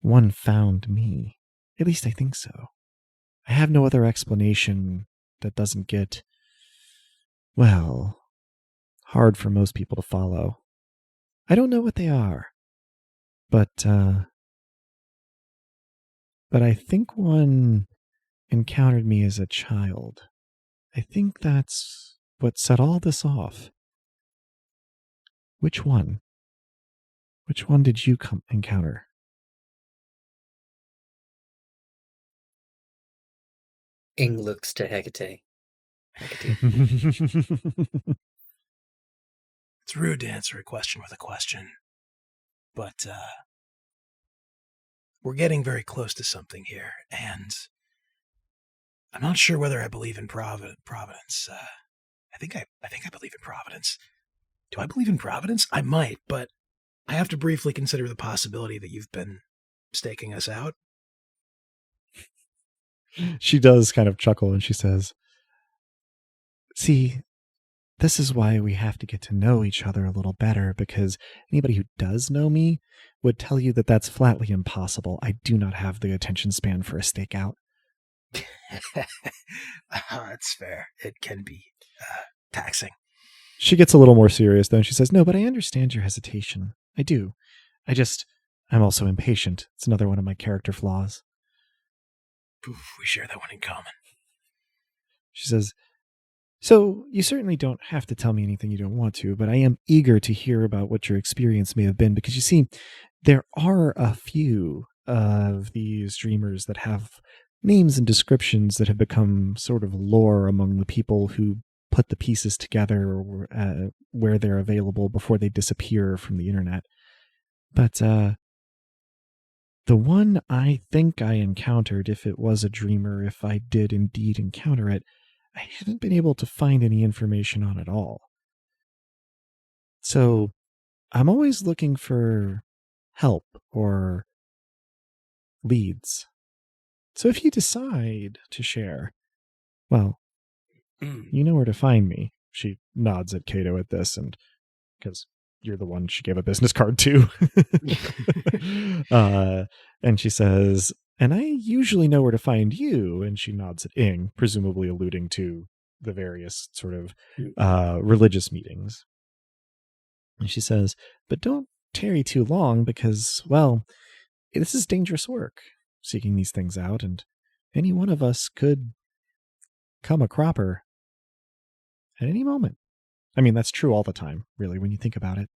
"One found me." At least I think so. I have no other explanation that doesn't get, well, hard for most people to follow. I don't know what they are, but I think one encountered me as a child. I think that's what set all this off. Which one? Which one did you encounter? Ing looks to Hecate. It's rude to answer a question with a question, but we're getting very close to something here, and I'm not sure whether I believe in Providence. I think I believe in Providence. Do I believe in Providence? I might, but I have to briefly consider the possibility that you've been staking us out. She does kind of chuckle and she says, "See, this is why we have to get to know each other a little better, because anybody who does know me would tell you that that's flatly impossible. I do not have the attention span for a stakeout." That's fair. It can be taxing. She gets a little more serious, though, and she says, "No, but I understand your hesitation. I do. I'm also impatient. It's another one of my character flaws." Oof, we share that one in common. She says, "So you certainly don't have to tell me anything you don't want to, but I am eager to hear about what your experience may have been, because you see, there are a few of these dreamers that have names and descriptions that have become sort of lore among the people who put the pieces together where they're available before they disappear from the internet. But the one I think I encountered, if it was a dreamer, if I did indeed encounter it, I haven't been able to find any information on at all. So I'm always looking for help or leads. So if you decide to share, well, you know where to find me." She nods at Cato at this, and because you're the one she gave a business card to. And she says, "And I usually know where to find you." And she nods at Ing, presumably alluding to the various sort of religious meetings. And she says, "But don't tarry too long, because, well, this is dangerous work, seeking these things out, and any one of us could come a cropper at any moment." I mean, that's true all the time, really, when you think about it.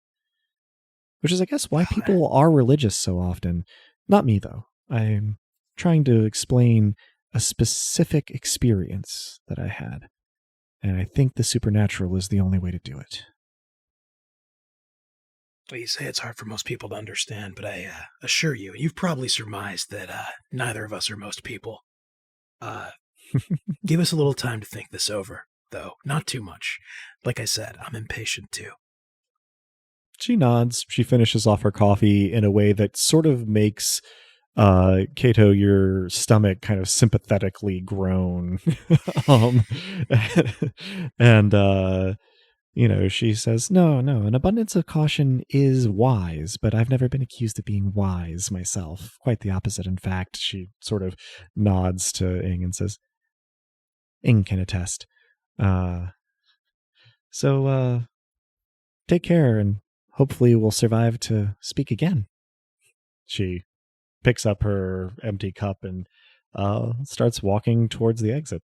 Which is, I guess, why people are religious so often. Not me, though. I'm trying to explain a specific experience that I had. And I think the supernatural is the only way to do it. Well, you say it's hard for most people to understand, but I assure you, you've probably surmised that neither of us are most people. Give us a little time to think this over, though. Not too much. Like I said, I'm impatient too. She nods. She finishes off her coffee in a way that sort of makes Cato, your stomach kind of sympathetically groan. And she says, no, an abundance of caution is wise, but I've never been accused of being wise myself. Quite the opposite, in fact. She sort of nods to Ing and says, "Ing can attest. So take care, and hopefully we'll survive to speak again." She picks up her empty cup and starts walking towards the exit.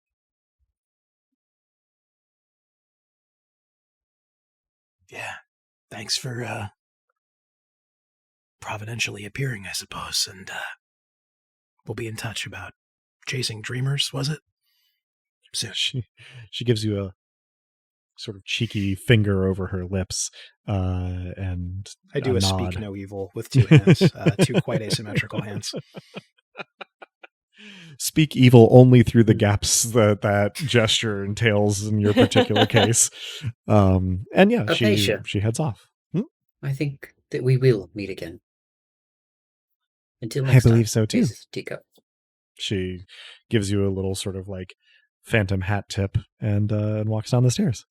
Yeah. Thanks for providentially appearing, I suppose, and we'll be in touch about chasing dreamers, was it? Soon. She gives you a sort of cheeky finger over her lips, and I do a nod. speak no evil with two hands, two quite asymmetrical hands. Speak evil only through the gaps that gesture entails in your particular case. And yeah, Apatia, she heads off. I think that we will meet again. Until I next time. believe so too. Here's Tico. She gives you a little sort of like phantom hat tip and walks down the stairs.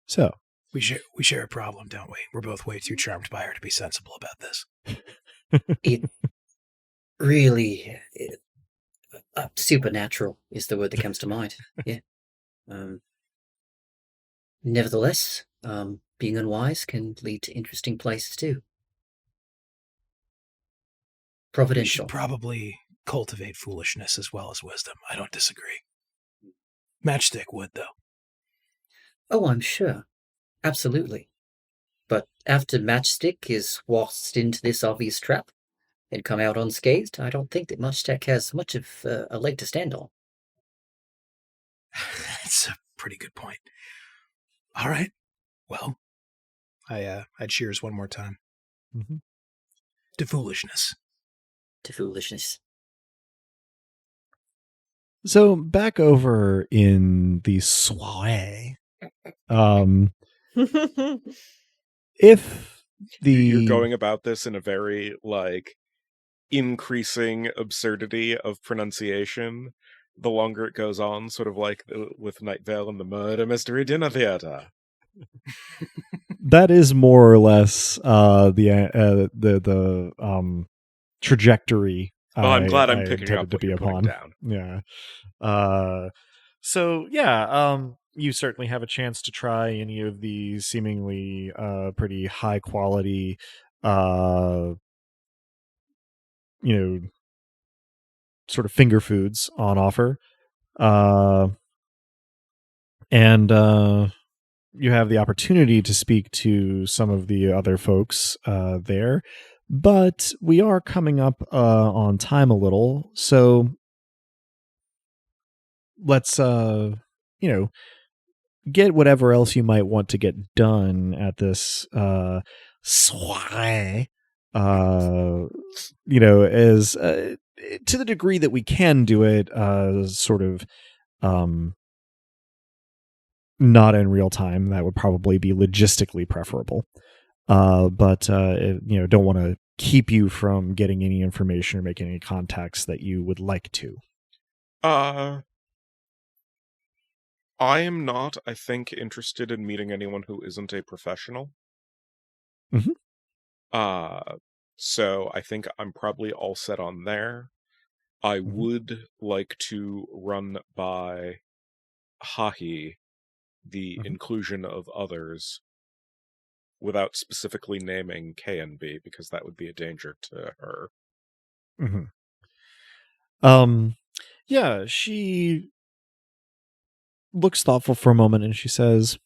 So we share a problem, don't we? We're both way too charmed by her to be sensible about this. It really supernatural is the word that comes to mind. Yeah. Nevertheless, being unwise can lead to interesting places too. We providential. should probably cultivate foolishness as well as wisdom. I don't disagree. Matchstick would, though. Oh, I'm sure. Absolutely. But after Matchstick is waltzed into this obvious trap and come out unscathed, I don't think that Matchstick has much of a leg to stand on. That's a pretty good point. All right. Well, I cheers one more time. Mm-hmm. To foolishness. To foolishness. So back over in the soirée, if the You're going about this in a very, like, increasing absurdity of pronunciation the longer it goes on, sort of like with Night Vale and the Murder Mystery Dinner Theater. that is more or less the trajectory Well, I'm glad I'm I picking intended up to what be you're putting upon. down. Yeah. You certainly have a chance to try any of the seemingly pretty high quality, sort of finger foods on offer. And you have the opportunity to speak to some of the other folks there. But we are coming up on time a little, so let's get whatever else you might want to get done at this soirée. As to the degree that we can do it, sort of not in real time. That would probably be logistically preferable. But don't want to keep you from getting any information or making any contacts that you would like to. I am not, I think, interested in meeting anyone who isn't a professional. Mhm. So I think I'm probably all set on there. I Mhm. would like to run by Hahi the Mhm. inclusion of others without specifically naming K&B, because that would be a danger to her. Mm-hmm. Yeah, she looks thoughtful for a moment and she says,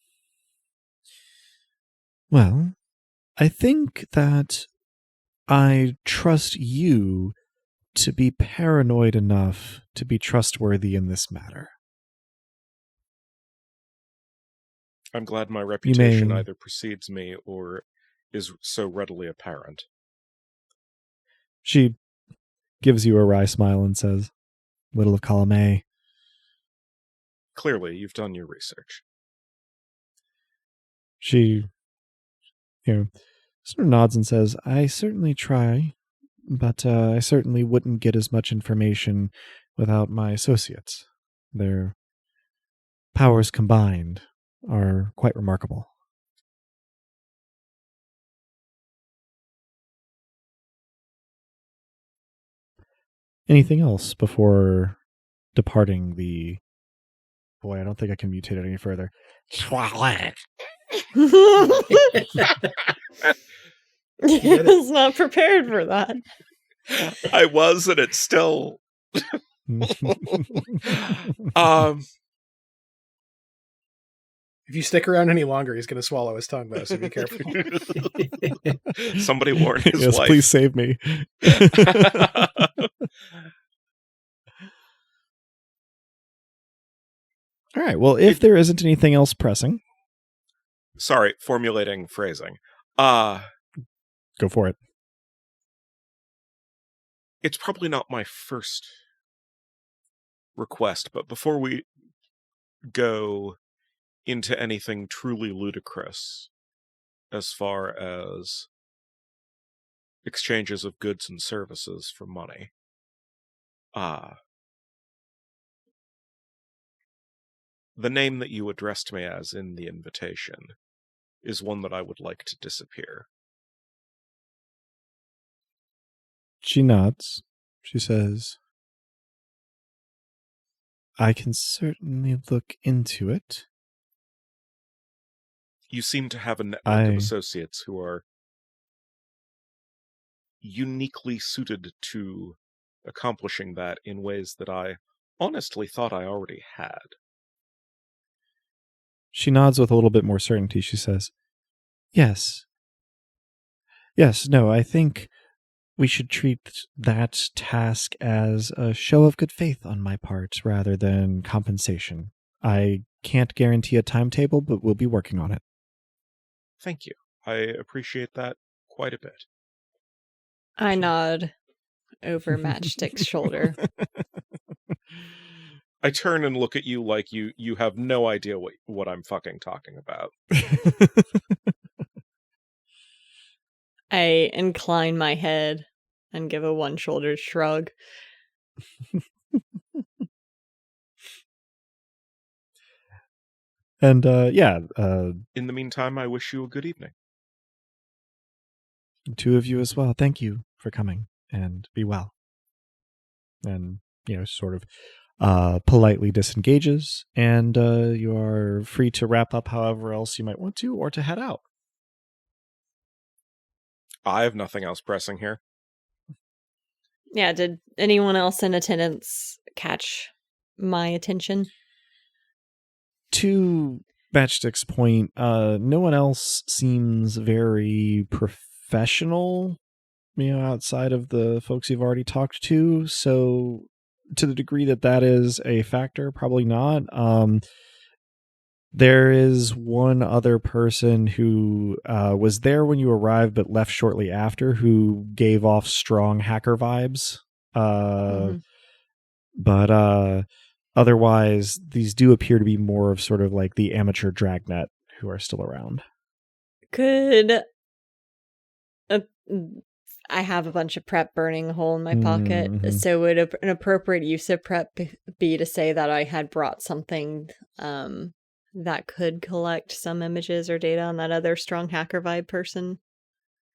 well, I think that I trust you to be paranoid enough to be trustworthy in this matter. I'm glad my You reputation may... either precedes me or is so readily apparent. She gives you a wry smile and says, little of column A. Clearly, you've done your research. She, sort of nods and says, I certainly try, but I certainly wouldn't get as much information without my associates. Their powers combined are quite remarkable. Anything else before departing the... Boy, I don't think I can mutate it any further. I was not prepared for that. I was, and it's still... If you stick around any longer, he's going to swallow his tongue, though, so be careful. Somebody warn his yes, wife. please save me. All right. Well, if there isn't anything else pressing, Sorry, formulating phrasing. go for it. It's probably not my first request, but before we go into anything truly ludicrous as far as exchanges of goods and services for money, the name that you addressed me as in the invitation is one that I would like to disappear. She nods. She says, I can certainly look into it. You seem to have a network of associates who are uniquely suited to accomplishing that in ways that I honestly thought I already had. She nods with a little bit more certainty. She says, Yes. Yes, no, I think we should treat that task as a show of good faith on my part rather than compensation. I can't guarantee a timetable, but we'll be working on it. Thank you. I appreciate that quite a bit. I nod over Matchstick's shoulder. I turn and look at you like you have no idea what I'm fucking talking about. I incline my head and give a one-shouldered shrug. And in the meantime, I wish you a good evening. Two of you as well. Thank you for coming, and be well. And, sort of politely disengages, and you are free to wrap up however else you might want to, or to head out. I have nothing else pressing here. Yeah, did anyone else in attendance catch my attention? To Matchstick's point, no one else seems very professional, outside of the folks you've already talked to. So to the degree that is a factor, probably not. There is one other person who was there when you arrived but left shortly after, who gave off strong hacker vibes. But otherwise, these do appear to be more of sort of like the amateur dragnet who are still around. Could I have a bunch of prep burning a hole in my pocket? Mm-hmm. So would an appropriate use of prep be to say that I had brought something that could collect some images or data on that other strong hacker vibe person?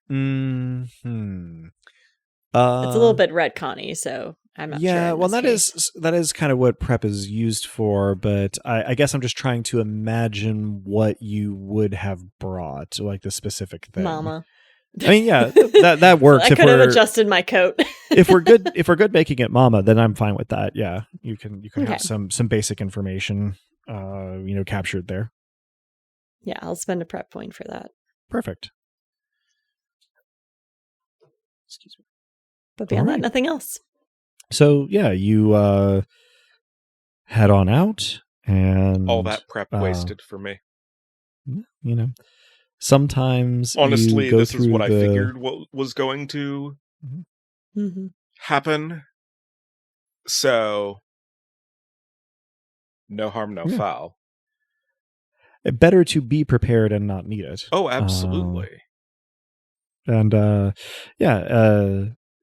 It's a little bit retconny, so I'm not sure. Yeah, well, that is kind of what prep is used for, but I guess I'm just trying to imagine what you would have brought, like the specific thing. Mama. I mean, yeah, that works. I could have adjusted my coat. if we're good making it Mama, then I'm fine with that. Yeah, you can Okay. have some basic information, captured there. Yeah, I'll spend a prep point for that. Perfect. Excuse me. But beyond that, nothing else. So yeah, you head on out, and all that prep wasted for me. Sometimes honestly, you go this is what I figured was going to Mm-hmm. happen. So no harm, no foul. Better to be prepared and not need it. Oh, absolutely.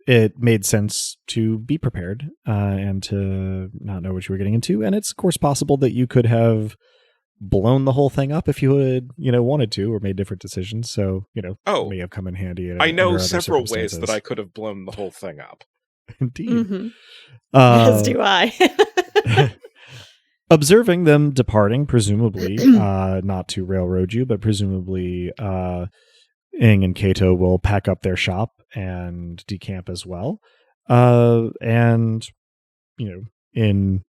It made sense to be prepared and to not know what you were getting into. And it's, of course, possible that you could have blown the whole thing up if you had, wanted to, or made different decisions. So, it may have come in handy. I know several ways that I could have blown the whole thing up. Indeed. Mm-hmm. As do I. Observing them departing, presumably, not to railroad you, but presumably Ing and Kato will pack up their shop and decamp as well. And, in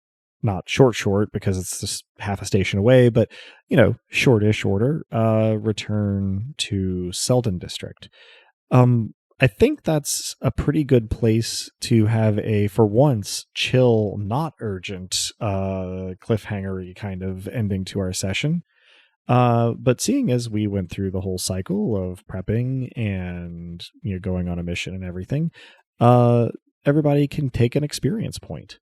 not short, because it's just half a station away, but, shortish order, return to Selden District. I think that's a pretty good place to have a, for once, chill, not urgent, cliffhanger-y kind of ending to our session. But seeing as we went through the whole cycle of prepping and going on a mission and everything, everybody can take an experience point.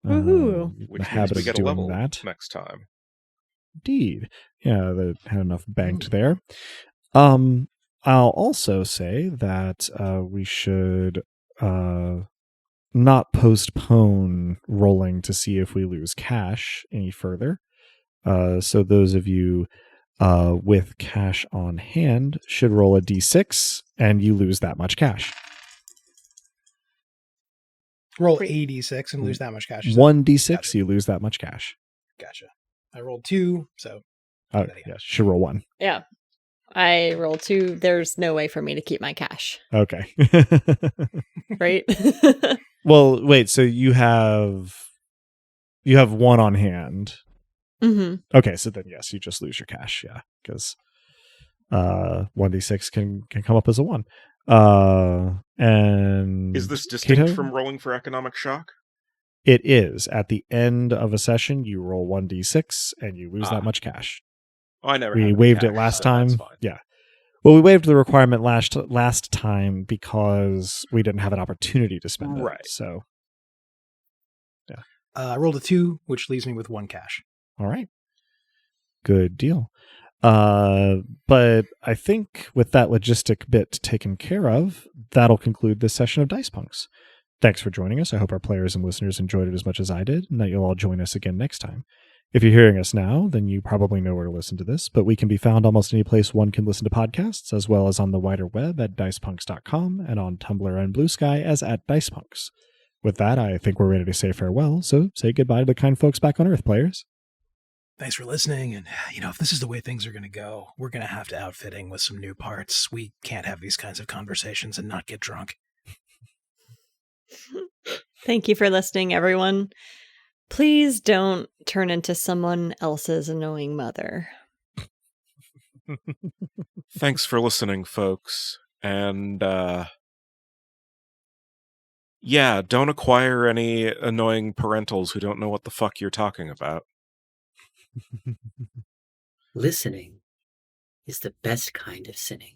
Which means we get a level next time. Indeed. Yeah, they had enough banked there. I'll also say that we should not postpone rolling to see if we lose cash any further. So those of you with cash on hand should roll a d6, and you lose that much cash. Roll 86 and lose that much cash. 1d6, Gotcha. You lose that much cash. Gotcha. I rolled 2, so... Oh, yes, should roll 1. Yeah. I roll 2. There's no way for me to keep my cash, Okay. right? Well, wait, so you have 1 on hand. Mm-hmm. Okay, so then yes, you just lose your cash, yeah, because 1d6 can come up as a 1. And Is this distinct Cato? from rolling for economic shock? It is. At the end of a session, you roll 1d6 and you lose that much cash. Oh, I never We had any waived cash, it last so time. That's fine. Yeah. Well, we waived the requirement last time because we didn't have an opportunity to spend it. Right. So, yeah. I rolled a 2, which leaves me with 1 cash. All right. Good deal. But I think with that logistic bit taken care of, that'll conclude this session of Dice Punks. Thanks for joining us. I hope our players and listeners enjoyed it as much as I did, and that you'll all join us again next time. If you're hearing us now, then you probably know where to listen to this, but we can be found almost any place one can listen to podcasts, as well as on the wider web at dicepunks.com and on Tumblr and Blue Sky as at Dicepunks. With that, I think we're ready to say farewell, so say goodbye to the kind folks back on Earth, players. Thanks for listening, and, if this is the way things are going to go, we're going to have to outfitting with some new parts. We can't have these kinds of conversations and not get drunk. Thank you for listening, everyone. Please don't turn into someone else's annoying mother. Thanks for listening, folks. And, don't acquire any annoying parentals who don't know what the fuck you're talking about. Listening is the best kind of sinning.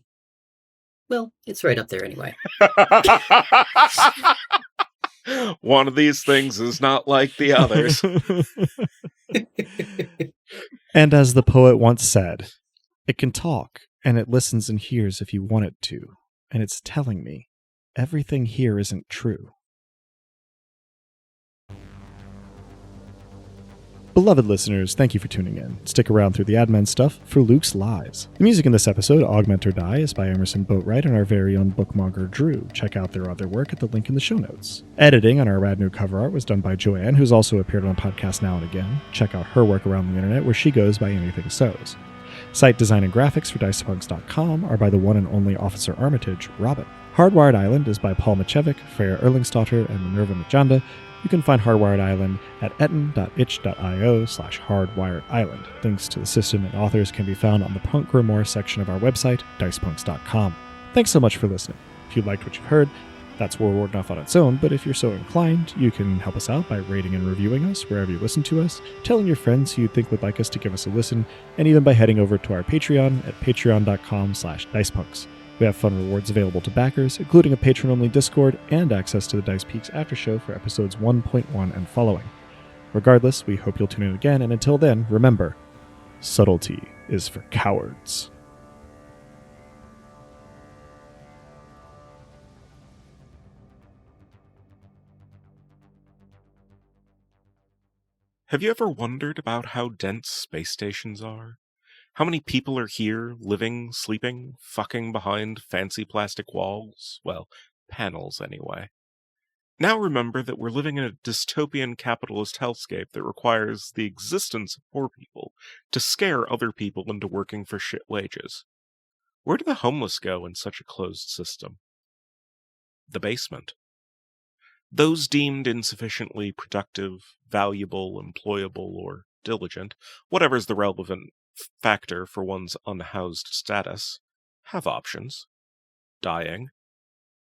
Well, it's right up there anyway. One of these things is not like the others. And as the poet once said, it can talk, and it listens and hears if you want it to, and it's telling me everything here isn't true. Beloved listeners, thank you for tuning in. Stick around through the admin stuff for Luke's Lies. The music in this episode, Augment or Die, is by Emerson Boatwright and our very own bookmonger, Drew. Check out their other work at the link in the show notes. Editing on our rad new cover art was done by Joanne, who's also appeared on a podcast now and again. Check out her work around the internet, where she goes by Anything Sows. Site design and graphics for dicepunks.com are by the one and only Officer Armitage, Robin. Hardwired Island is by Paul Macevic, Freya Erlingsdotter, and Minerva Majanda. You can find Hardwired Island at etten.itch.io/hardwiredisland. Links to the system and authors can be found on the Punk Grimoire section of our website, dicepunks.com. Thanks so much for listening. If you liked what you've heard, that's Warlord enough on its own, but if you're so inclined, you can help us out by rating and reviewing us wherever you listen to us, telling your friends who you think would like us to give us a listen, and even by heading over to our Patreon at patreon.com/dicepunks. We have fun rewards available to backers, including a patron-only Discord and access to the Dice Peaks after show for episodes 1.1 and following. Regardless, we hope you'll tune in again, and until then, remember, subtlety is for cowards. Have you ever wondered about how dense space stations are? How many people are here, living, sleeping, fucking behind fancy plastic walls? Well, panels anyway. Now remember that we're living in a dystopian capitalist hellscape that requires the existence of poor people to scare other people into working for shit wages. Where do the homeless go in such a closed system? The basement. Those deemed insufficiently productive, valuable, employable, or diligent, whatever's the relevant factor for one's unhoused status, have options. Dying,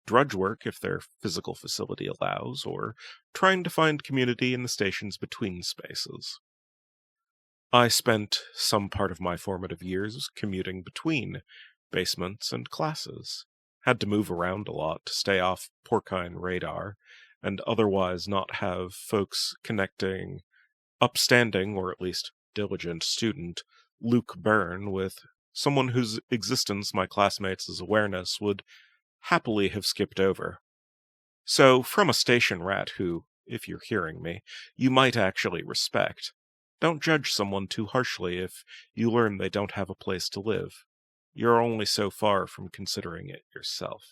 drudge work if their physical facility allows, or trying to find community in the station's between spaces. I spent some part of my formative years commuting between basements and classes, had to move around a lot to stay off porcine radar, and otherwise not have folks connecting upstanding, or at least diligent student, Luke Byrne with someone whose existence my classmates' awareness would happily have skipped over. So, from a station rat who, if you're hearing me, you might actually respect, don't judge someone too harshly if you learn they don't have a place to live. You're only so far from considering it yourself.